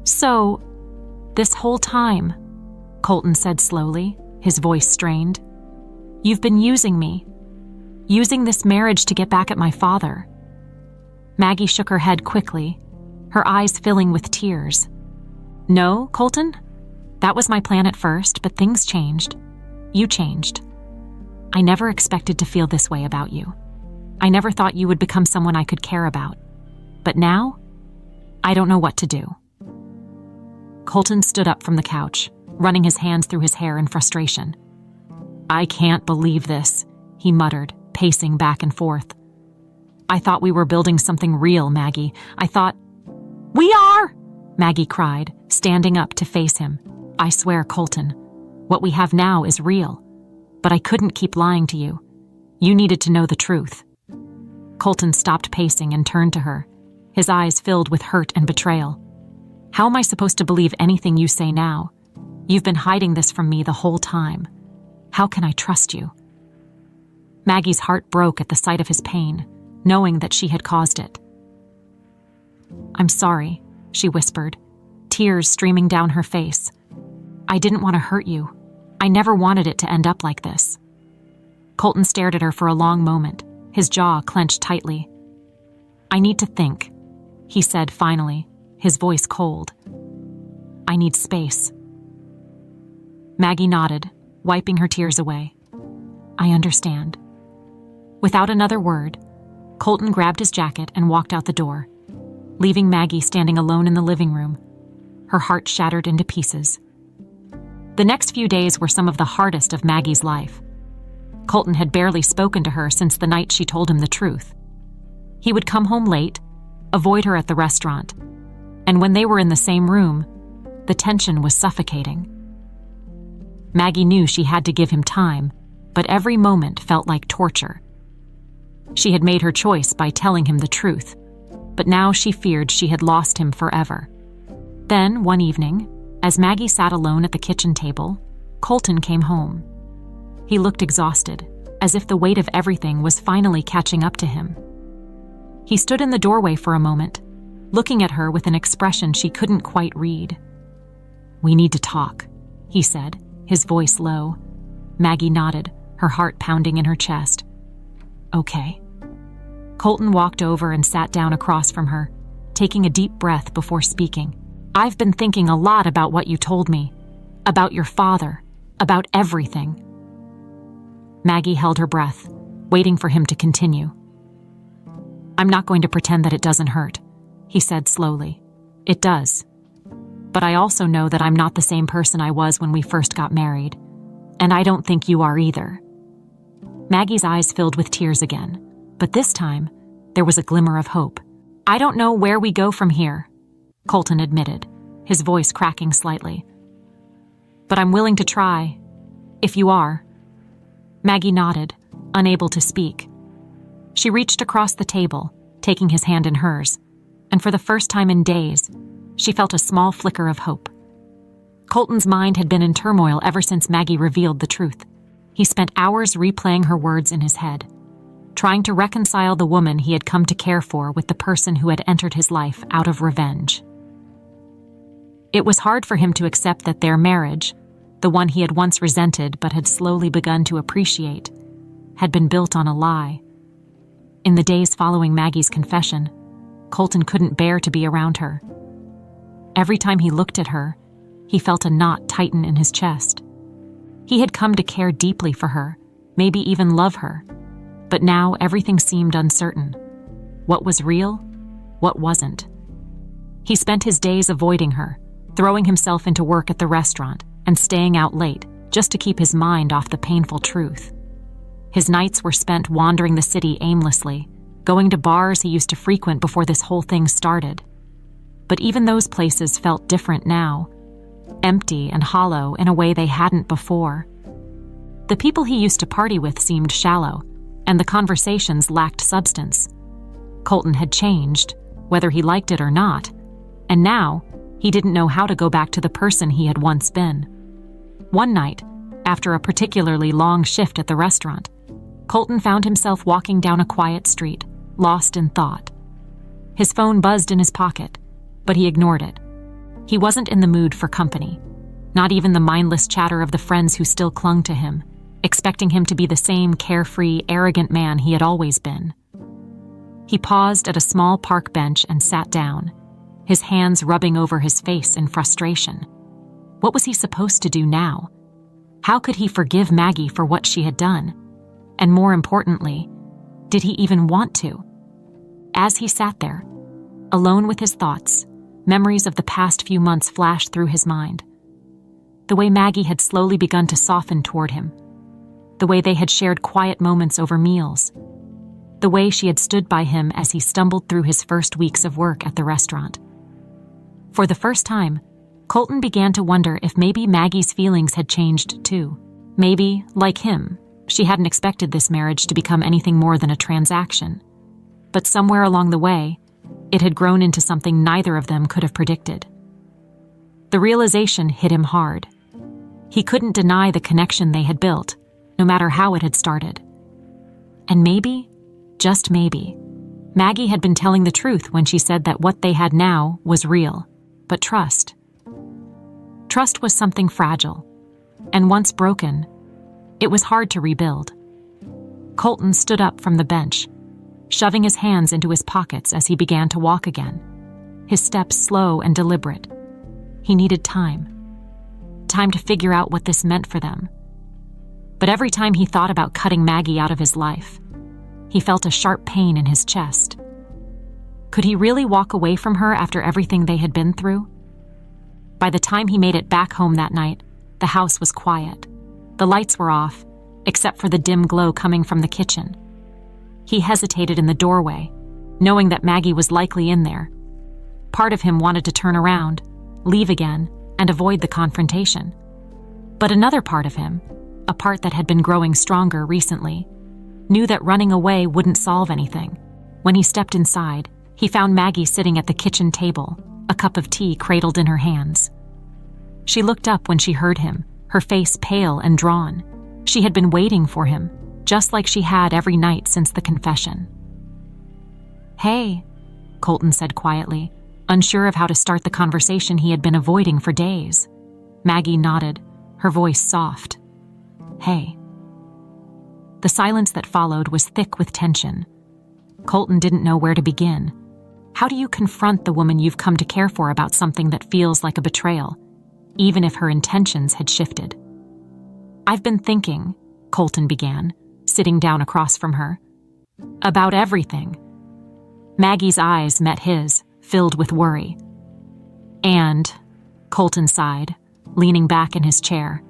So, this whole time, Colton said slowly, his voice strained, you've been using me, using this marriage to get back at my father. Maggie shook her head quickly, her eyes filling with tears. No, Colton, that was my plan at first, but things changed. You changed. I never expected to feel this way about you. I never thought you would become someone I could care about. But now, I don't know what to do. Colton stood up from the couch, running his hands through his hair in frustration. I can't believe this, he muttered, pacing back and forth. I thought we were building something real, Maggie. I thought... We are! Maggie cried, standing up to face him. I swear, Colton, what we have now is real. But I couldn't keep lying to you. You needed to know the truth. Colton stopped pacing and turned to her, his eyes filled with hurt and betrayal. How am I supposed to believe anything you say now? You've been hiding this from me the whole time. How can I trust you? Maggie's heart broke at the sight of his pain, knowing that she had caused it. I'm sorry, she whispered, tears streaming down her face. I didn't want to hurt you. I never wanted it to end up like this. Colton stared at her for a long moment, his jaw clenched tightly. I need to think, he said finally, his voice cold. I need space. Maggie nodded, wiping her tears away. I understand. Without another word, Colton grabbed his jacket and walked out the door, leaving Maggie standing alone in the living room, her heart shattered into pieces. The next few days were some of the hardest of Maggie's life. Colton had barely spoken to her since the night she told him the truth. He would come home late, avoid her at the restaurant, and when they were in the same room, the tension was suffocating. Maggie knew she had to give him time, but every moment felt like torture. She had made her choice by telling him the truth, but now she feared she had lost him forever. Then, one evening, as Maggie sat alone at the kitchen table, Colton came home. He looked exhausted, as if the weight of everything was finally catching up to him. He stood in the doorway for a moment, looking at her with an expression she couldn't quite read. We need to talk, he said, his voice low. Maggie nodded, her heart pounding in her chest. Okay. Colton walked over and sat down across from her, taking a deep breath before speaking. I've been thinking a lot about what you told me, about your father, about everything. Maggie held her breath, waiting for him to continue. I'm not going to pretend that it doesn't hurt, he said slowly. It does. But I also know that I'm not the same person I was when we first got married, and I don't think you are either. Maggie's eyes filled with tears again, but this time, there was a glimmer of hope. I don't know where we go from here, Colton admitted, his voice cracking slightly. But I'm willing to try, if you are. Maggie nodded, unable to speak. She reached across the table, taking his hand in hers, and for the first time in days, she felt a small flicker of hope. Colton's mind had been in turmoil ever since Maggie revealed the truth. He spent hours replaying her words in his head, trying to reconcile the woman he had come to care for with the person who had entered his life out of revenge. It was hard for him to accept that their marriage, the one he had once resented but had slowly begun to appreciate, had been built on a lie. In the days following Maggie's confession, Colton couldn't bear to be around her. Every time he looked at her, he felt a knot tighten in his chest. He had come to care deeply for her, maybe even love her, but now everything seemed uncertain. What was real? What wasn't? He spent his days avoiding her, throwing himself into work at the restaurant and staying out late just to keep his mind off the painful truth. His nights were spent wandering the city aimlessly, going to bars he used to frequent before this whole thing started. But even those places felt different now, empty and hollow in a way they hadn't before. The people he used to party with seemed shallow, and the conversations lacked substance. Colton had changed, whether he liked it or not, and now he didn't know how to go back to the person he had once been. One night, after a particularly long shift at the restaurant, Colton found himself walking down a quiet street, lost in thought. His phone buzzed in his pocket, but he ignored it. He wasn't in the mood for company, not even the mindless chatter of the friends who still clung to him, expecting him to be the same carefree, arrogant man he had always been. He paused at a small park bench and sat down, his hands rubbing over his face in frustration. What was he supposed to do now? How could he forgive Maggie for what she had done? And more importantly, did he even want to? As he sat there, alone with his thoughts, memories of the past few months flashed through his mind. The way Maggie had slowly begun to soften toward him. The way they had shared quiet moments over meals. The way she had stood by him as he stumbled through his first weeks of work at the restaurant. For the first time, Colton began to wonder if maybe Maggie's feelings had changed too. Maybe, like him, she hadn't expected this marriage to become anything more than a transaction. But somewhere along the way, it had grown into something neither of them could have predicted. The realization hit him hard. He couldn't deny the connection they had built, no matter how it had started. And maybe, just maybe, Maggie had been telling the truth when she said that what they had now was real. But trust was something fragile, and once broken, it was hard to rebuild. Colton stood up from the bench, shoving his hands into his pockets as he began to walk again, his steps slow and deliberate. He needed time to figure out what this meant for them. But every time he thought about cutting Maggie out of his life, he felt a sharp pain in his chest. Could he really walk away from her after everything they had been through? By the time he made it back home that night, the house was quiet. The lights were off, except for the dim glow coming from the kitchen. He hesitated in the doorway, knowing that Maggie was likely in there. Part of him wanted to turn around, leave again, and avoid the confrontation. But another part of him, a part that had been growing stronger recently, knew that running away wouldn't solve anything. When he stepped inside, he found Maggie sitting at the kitchen table, a cup of tea cradled in her hands. She looked up when she heard him, her face pale and drawn. She had been waiting for him, just like she had every night since the confession. "Hey," Colton said quietly, unsure of how to start the conversation he had been avoiding for days. Maggie nodded, her voice soft. "Hey." The silence that followed was thick with tension. Colton didn't know where to begin. How do you confront the woman you've come to care for about something that feels like a betrayal, even if her intentions had shifted? "I've been thinking," Colton began, sitting down across from her, "about everything." Maggie's eyes met his, filled with worry. "And," Colton sighed, leaning back in his chair,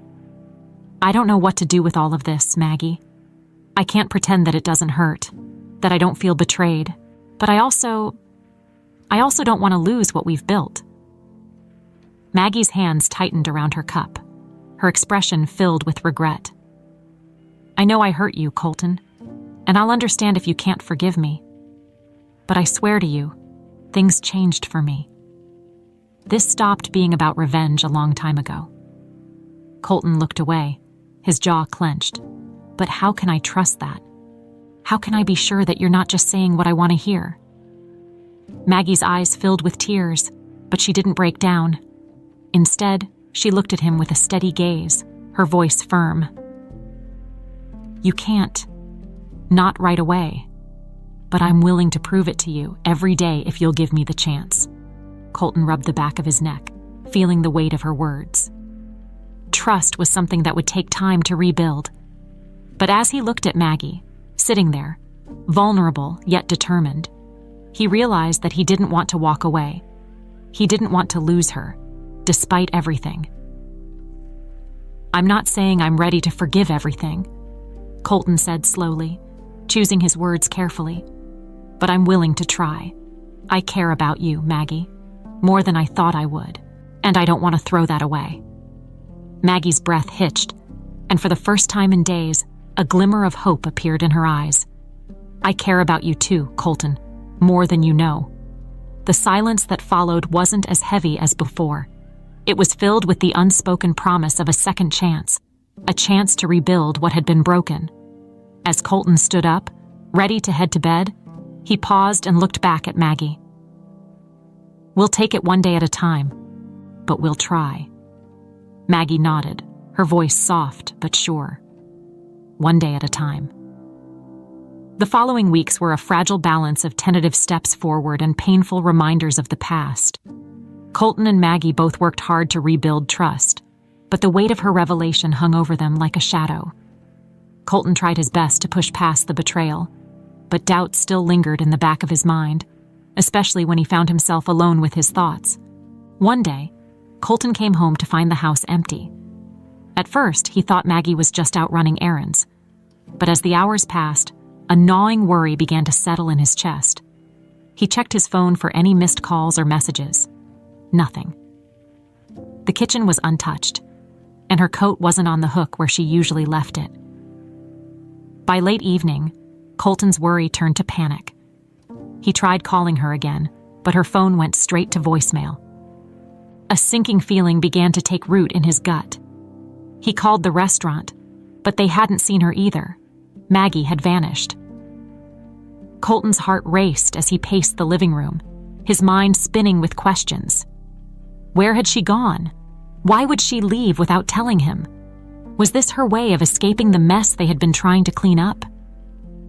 "I don't know what to do with all of this, Maggie. I can't pretend that it doesn't hurt, that I don't feel betrayed, but I also don't want to lose what we've built." Maggie's hands tightened around her cup, her expression filled with regret. "I know I hurt you, Colton, and I'll understand if you can't forgive me. But I swear to you, things changed for me. This stopped being about revenge a long time ago." Colton looked away, his jaw clenched. "But how can I trust that? How can I be sure that you're not just saying what I want to hear?" Maggie's eyes filled with tears, but she didn't break down. Instead, she looked at him with a steady gaze, her voice firm. "You can't. Not right away. But I'm willing to prove it to you every day if you'll give me the chance. Colton rubbed the back of his neck, feeling the weight of her words. Trust was something that would take time to rebuild. But as he looked at Maggie, sitting there, vulnerable yet determined, he realized that he didn't want to walk away. He didn't want to lose her, despite everything. I'm not saying I'm ready to forgive everything, Colton said slowly, choosing his words carefully. But I'm willing to try. I care about you, Maggie, more than I thought I would, and I don't want to throw that away. Maggie's breath hitched, and for the first time in days, a glimmer of hope appeared in her eyes. I care about you too, Colton, more than you know. The silence that followed wasn't as heavy as before. It was filled with the unspoken promise of a second chance, a chance to rebuild what had been broken. As Colton stood up, ready to head to bed, he paused and looked back at Maggie. We'll take it one day at a time, but we'll try. Maggie nodded, her voice soft but sure. One day at a time. The following weeks were a fragile balance of tentative steps forward and painful reminders of the past. Colton and Maggie both worked hard to rebuild trust, but the weight of her revelation hung over them like a shadow. Colton tried his best to push past the betrayal, but doubt still lingered in the back of his mind, especially when he found himself alone with his thoughts. One day, Colton came home to find the house empty. At first, he thought Maggie was just out running errands, but as the hours passed, a gnawing worry began to settle in his chest. He checked his phone for any missed calls or messages. Nothing. The kitchen was untouched, and her coat wasn't on the hook where she usually left it. By late evening, Colton's worry turned to panic. He tried calling her again, but her phone went straight to voicemail. A sinking feeling began to take root in his gut. He called the restaurant, but they hadn't seen her either. Maggie had vanished. Colton's heart raced as he paced the living room, his mind spinning with questions. Where had she gone? Why would she leave without telling him? Was this her way of escaping the mess they had been trying to clean up?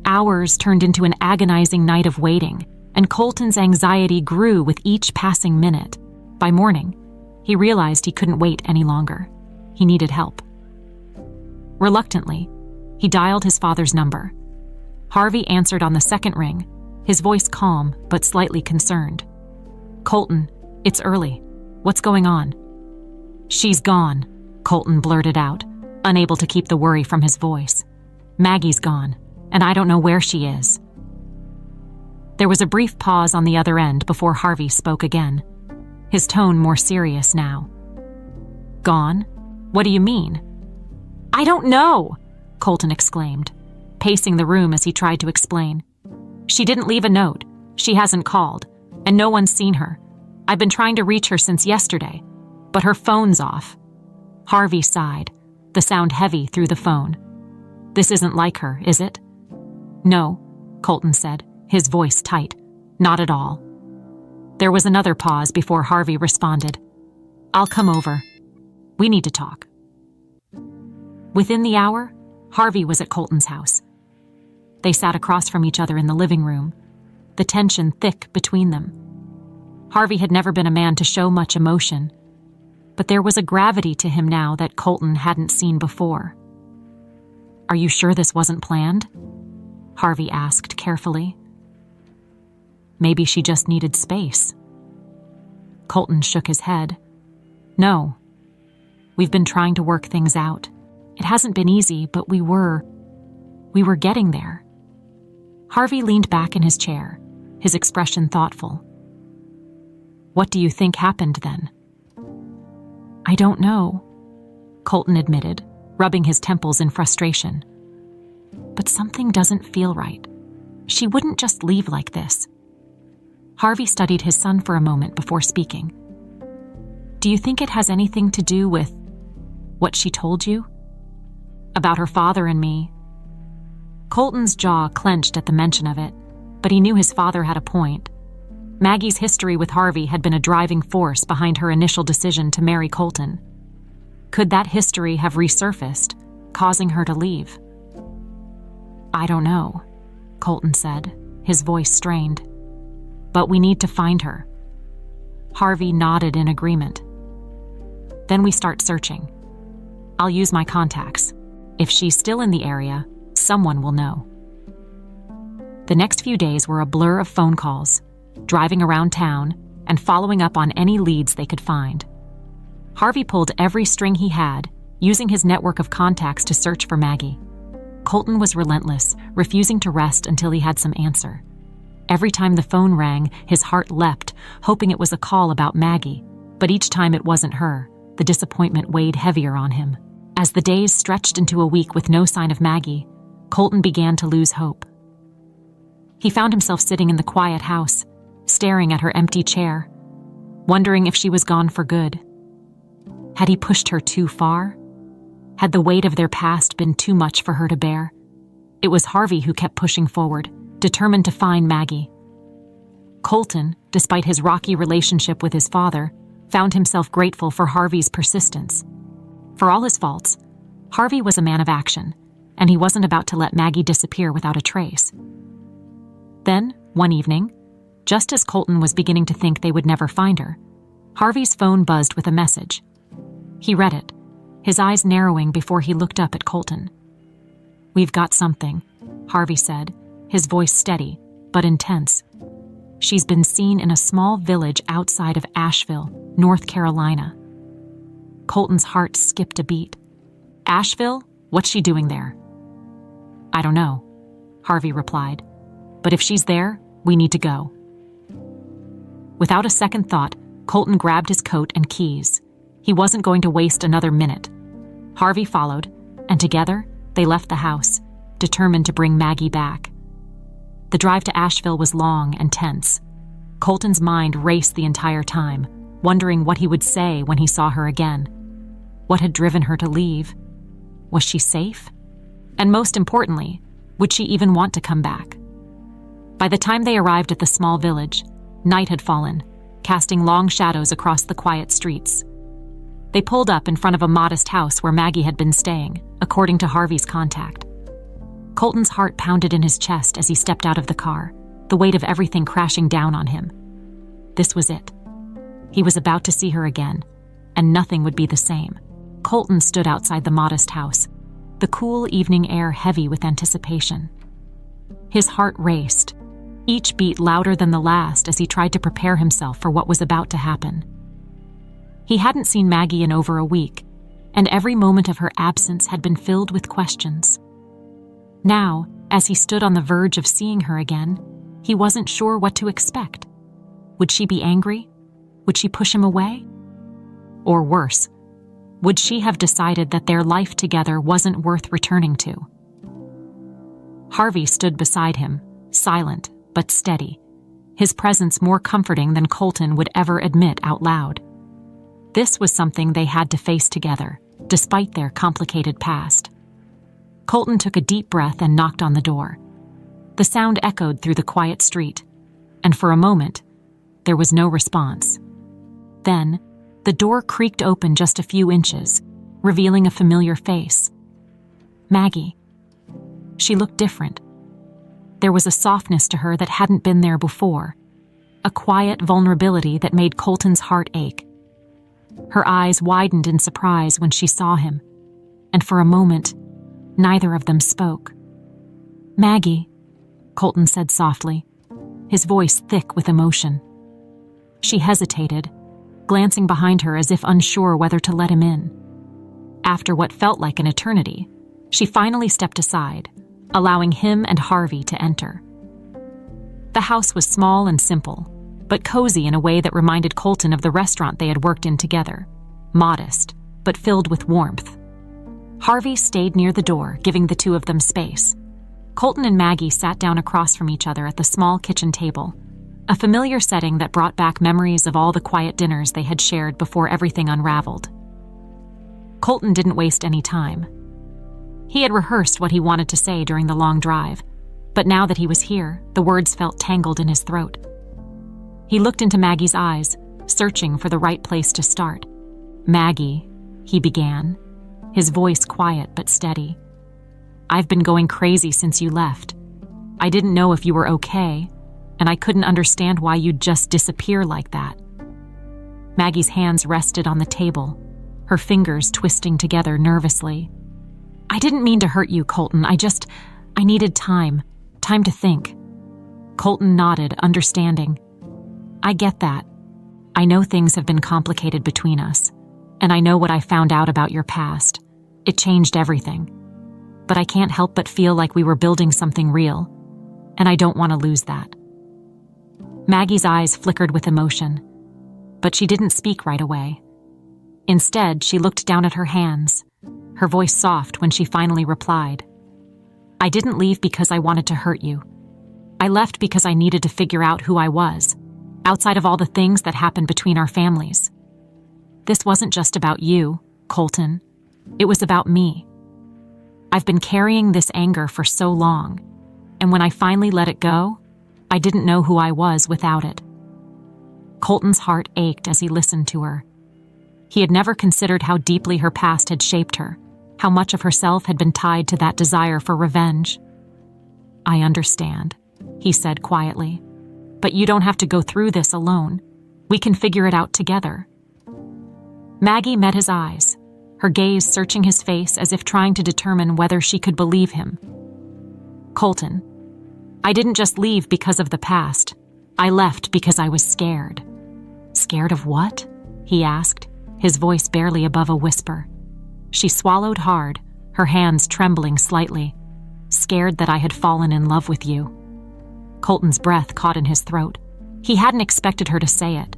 Hours turned into an agonizing night of waiting, and Colton's anxiety grew with each passing minute. By morning, he realized he couldn't wait any longer. He needed help. Reluctantly, he dialed his father's number. Harvey answered on the second ring, his voice calm but slightly concerned. Colton, it's early. What's going on? She's gone, Colton blurted out, unable to keep the worry from his voice. Maggie's gone, and I don't know where she is. There was a brief pause on the other end before Harvey spoke again, his tone more serious now. Gone? What do you mean? I don't know, Colton exclaimed, pacing the room as he tried to explain. She didn't leave a note, she hasn't called, and no one's seen her. I've been trying to reach her since yesterday, but her phone's off. Harvey sighed, the sound heavy through the phone. This isn't like her, is it? No, Colton said, his voice tight. Not at all. There was another pause before Harvey responded. I'll come over. We need to talk. Within the hour, Harvey was at Colton's house. They sat across from each other in the living room, the tension thick between them. Harvey had never been a man to show much emotion, but there was a gravity to him now that Colton hadn't seen before. Are you sure this wasn't planned? Harvey asked carefully. Maybe she just needed space. Colton shook his head. No. We've been trying to work things out. It hasn't been easy, but we were getting there. Harvey leaned back in his chair, his expression thoughtful. What do you think happened then? I don't know, Colton admitted, rubbing his temples in frustration. But something doesn't feel right. She wouldn't just leave like this. Harvey studied his son for a moment before speaking. Do you think it has anything to do with what she told you? About her father and me? Colton's jaw clenched at the mention of it, but he knew his father had a point. Maggie's history with Harvey had been a driving force behind her initial decision to marry Colton. Could that history have resurfaced, causing her to leave? I don't know, Colton said, his voice strained. "But we need to find her." Harvey nodded in agreement. "Then we start searching. I'll use my contacts. If she's still in the area, someone will know." The next few days were a blur of phone calls, driving around town, and following up on any leads they could find. Harvey pulled every string he had, using his network of contacts to search for Maggie. Colton was relentless, refusing to rest until he had some answer. Every time the phone rang, his heart leapt, hoping it was a call about Maggie, but each time it wasn't her, the disappointment weighed heavier on him. As the days stretched into a week with no sign of Maggie, Colton began to lose hope. He found himself sitting in the quiet house, staring at her empty chair, wondering if she was gone for good. Had he pushed her too far? Had the weight of their past been too much for her to bear? It was Harvey who kept pushing forward, determined to find Maggie. Colton, despite his rocky relationship with his father, found himself grateful for Harvey's persistence. For all his faults, Harvey was a man of action, and he wasn't about to let Maggie disappear without a trace. Then, one evening, just as Colton was beginning to think they would never find her, Harvey's phone buzzed with a message. He read it, his eyes narrowing before he looked up at Colton. "We've got something," Harvey said, his voice steady but intense. "She's been seen in a small village outside of Asheville, North Carolina." Colton's heart skipped a beat. "Asheville? What's she doing there?" "I don't know," Harvey replied. "But if she's there, we need to go." Without a second thought, Colton grabbed his coat and keys. He wasn't going to waste another minute. Harvey followed, and together, they left the house, determined to bring Maggie back. The drive to Asheville was long and tense. Colton's mind raced the entire time, wondering what he would say when he saw her again. What had driven her to leave? Was she safe? And most importantly, would she even want to come back? By the time they arrived at the small village, night had fallen, casting long shadows across the quiet streets. They pulled up in front of a modest house where Maggie had been staying, according to Harvey's contact. Colton's heart pounded in his chest as he stepped out of the car, the weight of everything crashing down on him. This was it. He was about to see her again, and nothing would be the same. Colton stood outside the modest house, the cool evening air heavy with anticipation. His heart raced, each beat louder than the last as he tried to prepare himself for what was about to happen. He hadn't seen Maggie in over a week, and every moment of her absence had been filled with questions. Now, as he stood on the verge of seeing her again, he wasn't sure what to expect. Would she be angry? Would she push him away? Or worse, would she have decided that their life together wasn't worth returning to? Harvey stood beside him, silent but steady, his presence more comforting than Colton would ever admit out loud. This was something they had to face together, despite their complicated past. Colton took a deep breath and knocked on the door. The sound echoed through the quiet street, and for a moment, there was no response. Then, the door creaked open just a few inches, revealing a familiar face. Maggie. She looked different. There was a softness to her that hadn't been there before, a quiet vulnerability that made Colton's heart ache. Her eyes widened in surprise when she saw him, and for a moment, neither of them spoke. "Maggie," Colton said softly, his voice thick with emotion. She hesitated, glancing behind her as if unsure whether to let him in. After what felt like an eternity, she finally stepped aside, allowing him and Harvey to enter. The house was small and simple, but cozy in a way that reminded Colton of the restaurant they had worked in together, modest, but filled with warmth. Harvey stayed near the door, giving the two of them space. Colton and Maggie sat down across from each other at the small kitchen table, a familiar setting that brought back memories of all the quiet dinners they had shared before everything unraveled. Colton didn't waste any time. He had rehearsed what he wanted to say during the long drive, but now that he was here, the words felt tangled in his throat. He looked into Maggie's eyes, searching for the right place to start. "Maggie," he began, his voice quiet but steady. "I've been going crazy since you left. I didn't know if you were okay, and I couldn't understand why you'd just disappear like that." Maggie's hands rested on the table, her fingers twisting together nervously. "I didn't mean to hurt you, Colton. I needed time to think." Colton nodded, understanding. "I get that. I know things have been complicated between us, and I know what I found out about your past. It changed everything. But I can't help but feel like we were building something real, and I don't want to lose that." Maggie's eyes flickered with emotion, but she didn't speak right away. Instead, she looked down at her hands, her voice soft when she finally replied. "I didn't leave because I wanted to hurt you. I left because I needed to figure out who I was, outside of all the things that happened between our families. This wasn't just about you, Colton. It was about me. I've been carrying this anger for so long, and when I finally let it go, I didn't know who I was without it." Colton's heart ached as he listened to her. He had never considered how deeply her past had shaped her, how much of herself had been tied to that desire for revenge. "I understand," he said quietly, "but you don't have to go through this alone. We can figure it out together." Maggie met his eyes, her gaze searching his face as if trying to determine whether she could believe him. "Colton, I didn't just leave because of the past. I left because I was scared." "Scared of what?" he asked, his voice barely above a whisper. She swallowed hard, her hands trembling slightly. "Scared that I had fallen in love with you." Colton's breath caught in his throat. He hadn't expected her to say it,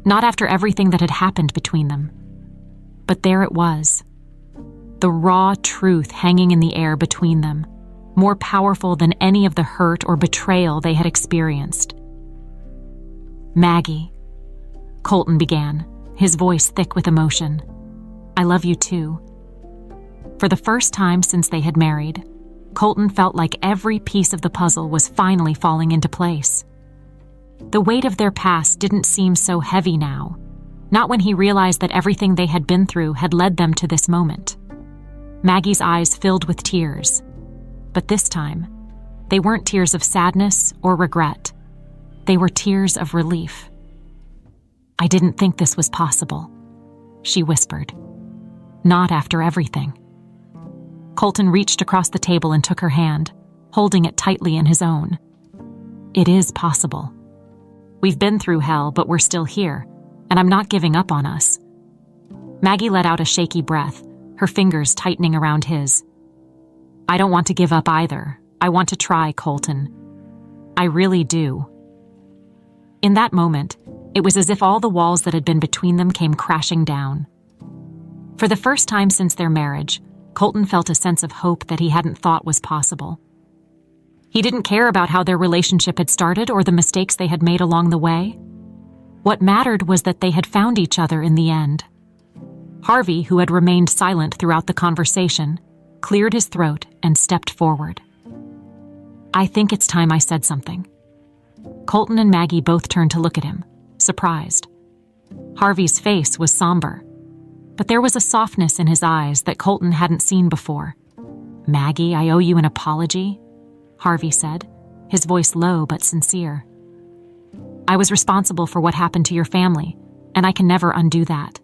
not after everything that had happened between them. But there it was, the raw truth hanging in the air between them, more powerful than any of the hurt or betrayal they had experienced. "Maggie," Colton began, his voice thick with emotion, "I love you too." For the first time since they had married, Colton felt like every piece of the puzzle was finally falling into place. The weight of their past didn't seem so heavy now, not when he realized that everything they had been through had led them to this moment. Maggie's eyes filled with tears, but this time, they weren't tears of sadness or regret. They were tears of relief. "I didn't think this was possible," she whispered. "Not after everything." Colton reached across the table and took her hand, holding it tightly in his own. "It is possible. We've been through hell, but we're still here, and I'm not giving up on us." Maggie let out a shaky breath, her fingers tightening around his. "I don't want to give up either. I want to try, Colton. I really do." In that moment, it was as if all the walls that had been between them came crashing down. For the first time since their marriage, Colton felt a sense of hope that he hadn't thought was possible. He didn't care about how their relationship had started or the mistakes they had made along the way. What mattered was that they had found each other in the end. Harvey, who had remained silent throughout the conversation, cleared his throat and stepped forward. "I think it's time I said something." Colton and Maggie both turned to look at him, surprised. Harvey's face was somber, but there was a softness in his eyes that Colton hadn't seen before. "Maggie, I owe you an apology," Harvey said, his voice low but sincere. "I was responsible for what happened to your family, and I can never undo that.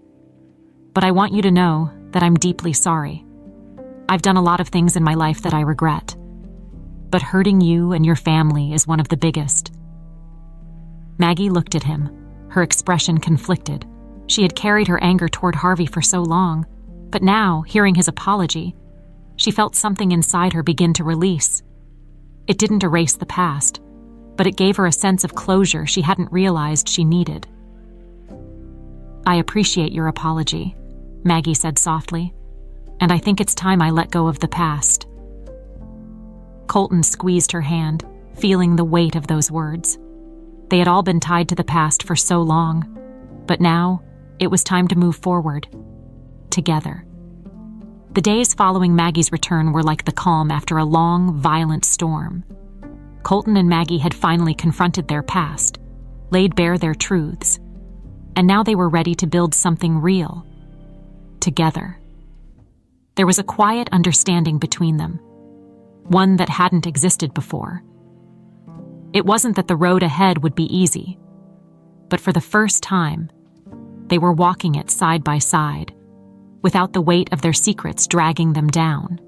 But I want you to know that I'm deeply sorry. I've done a lot of things in my life that I regret, but hurting you and your family is one of the biggest." Maggie looked at him, her expression conflicted. She had carried her anger toward Harvey for so long, but now, hearing his apology, she felt something inside her begin to release. It didn't erase the past, but it gave her a sense of closure she hadn't realized she needed. "I appreciate your apology," Maggie said softly, "and I think it's time I let go of the past." Colton squeezed her hand, feeling the weight of those words. They had all been tied to the past for so long, but now it was time to move forward, together. The days following Maggie's return were like the calm after a long, violent storm. Colton and Maggie had finally confronted their past, laid bare their truths, and now they were ready to build something real, together. There was a quiet understanding between them, one that hadn't existed before, It wasn't that the road ahead would be easy, but for the first time, they were walking it side by side, without the weight of their secrets dragging them down.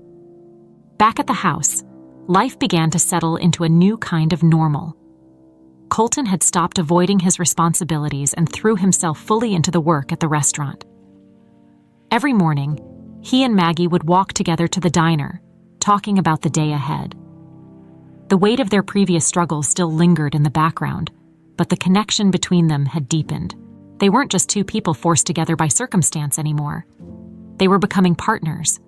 Back at the house, life began to settle into a new kind of normal. Colton had stopped avoiding his responsibilities and threw himself fully into the work at the restaurant. Every morning, he and Maggie would walk together to the diner, talking about the day ahead. The weight of their previous struggles still lingered in the background, but the connection between them had deepened. They weren't just two people forced together by circumstance anymore. They were becoming partners,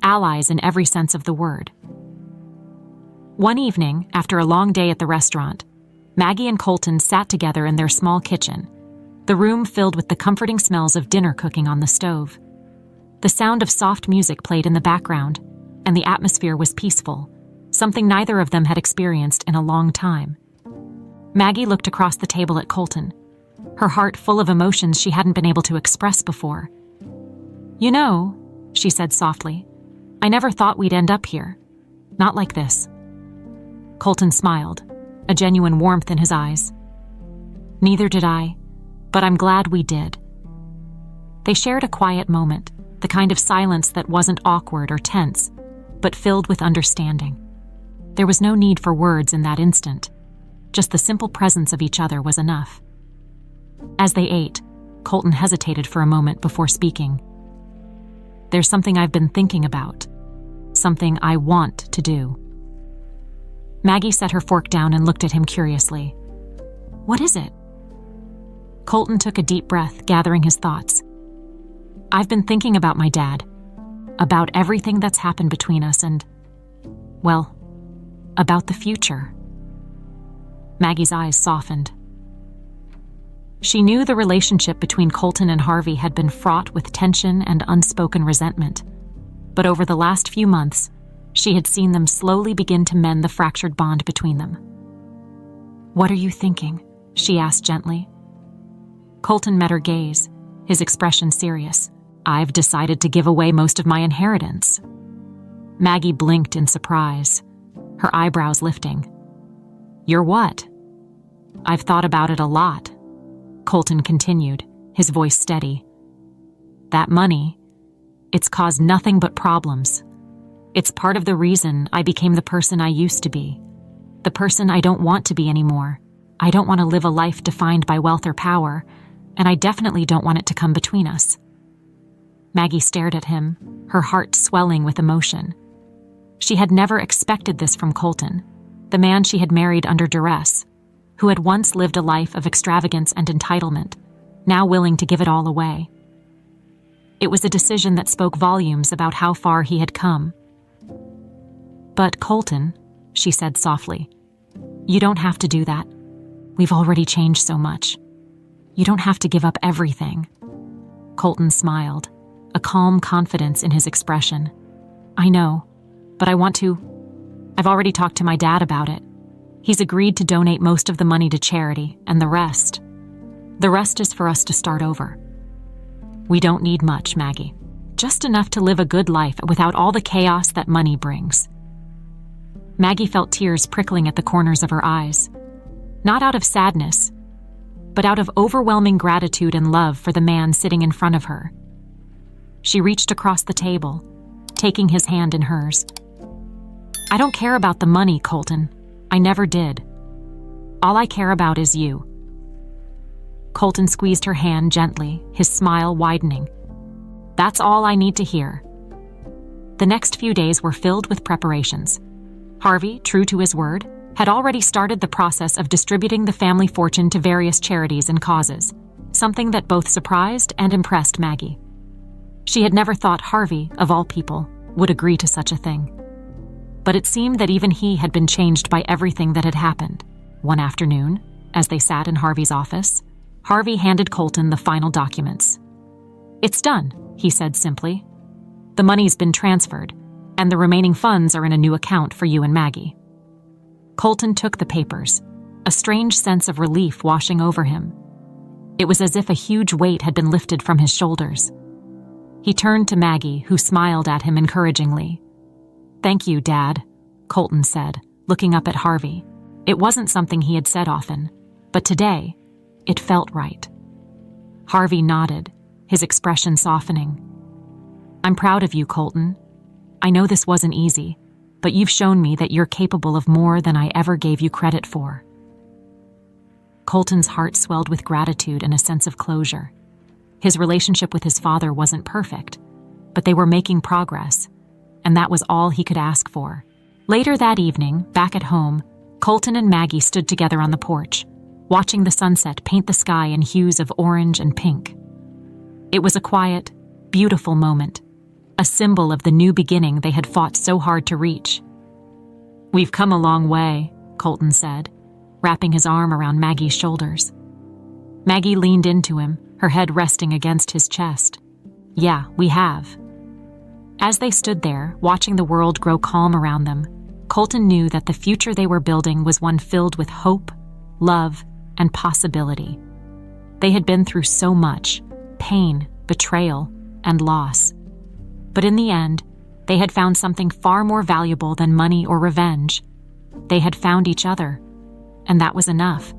allies in every sense of the word. One evening, after a long day at the restaurant, Maggie and Colton sat together in their small kitchen, the room filled with the comforting smells of dinner cooking on the stove. The sound of soft music played in the background, and the atmosphere was peaceful, something neither of them had experienced in a long time. Maggie looked across the table at Colton, her heart full of emotions she hadn't been able to express before. "You know," she said softly, "I never thought we'd end up here. Not like this." Colton smiled, a genuine warmth in his eyes. "Neither did I, but I'm glad we did." They shared a quiet moment, the kind of silence that wasn't awkward or tense, but filled with understanding. There was no need for words in that instant. Just the simple presence of each other was enough. As they ate, Colton hesitated for a moment before speaking. "There's something I've been thinking about, something I want to do." Maggie set her fork down and looked at him curiously. "What is it?" Colton took a deep breath, gathering his thoughts. "I've been thinking about my dad, about everything that's happened between us and, well, about the future." Maggie's eyes softened. She knew the relationship between Colton and Harvey had been fraught with tension and unspoken resentment, but over the last few months, she had seen them slowly begin to mend the fractured bond between them. "What are you thinking?" she asked gently. Colton met her gaze, his expression serious. "I've decided to give away most of my inheritance." Maggie blinked in surprise, her eyebrows lifting. "You're what?" "I've thought about it a lot," Colton continued, his voice steady. "That money, it's caused nothing but problems. It's part of the reason I became the person I used to be, the person I don't want to be anymore. I don't want to live a life defined by wealth or power, and I definitely don't want it to come between us." Maggie stared at him, her heart swelling with emotion. She had never expected this from Colton, the man she had married under duress, who had once lived a life of extravagance and entitlement, now willing to give it all away. It was a decision that spoke volumes about how far he had come. "But Colton," she said softly, "you don't have to do that. We've already changed so much. You don't have to give up everything." Colton smiled, a calm confidence in his expression. "I know, but I want to. I've already talked to my dad about it. He's agreed to donate most of the money to charity, and the rest is for us to start over. We don't need much, Maggie. Just enough to live a good life without all the chaos that money brings." Maggie felt tears prickling at the corners of her eyes, not out of sadness, but out of overwhelming gratitude and love for the man sitting in front of her. She reached across the table, taking his hand in hers. "I don't care about the money, Colton. I never did. All I care about is you." Colton squeezed her hand gently, his smile widening. "That's all I need to hear." The next few days were filled with preparations. Harvey, true to his word, had already started the process of distributing the family fortune to various charities and causes, something that both surprised and impressed Maggie. She had never thought Harvey, of all people, would agree to such a thing. But it seemed that even he had been changed by everything that had happened. One afternoon, as they sat in Harvey's office, Harvey handed Colton the final documents. "It's done," he said simply. "The money's been transferred, and the remaining funds are in a new account for you and Maggie." Colton took the papers, a strange sense of relief washing over him. It was as if a huge weight had been lifted from his shoulders. He turned to Maggie, who smiled at him encouragingly. "Thank you, Dad," Colton said, looking up at Harvey. It wasn't something he had said often, but today, it felt right. Harvey nodded, his expression softening. I'm proud of you, Colton. I know this wasn't easy, but you've shown me that you're capable of more than I ever gave you credit for. Colton's heart swelled with gratitude and a sense of closure. His relationship with his father wasn't perfect, but they were making progress, and that was all he could ask for. Later that evening, back at home, Colton and Maggie stood together on the porch, watching the sunset paint the sky in hues of orange and pink. It was a quiet, beautiful moment, a symbol of the new beginning they had fought so hard to reach. We've come a long way, Colton said, wrapping his arm around Maggie's shoulders. Maggie leaned into him, her head resting against his chest. Yeah, we have. As they stood there, watching the world grow calm around them, Colton knew that the future they were building was one filled with hope, love, and possibility. They had been through so much: pain, betrayal, and loss. But in the end, they had found something far more valuable than money or revenge. They had found each other, and that was enough.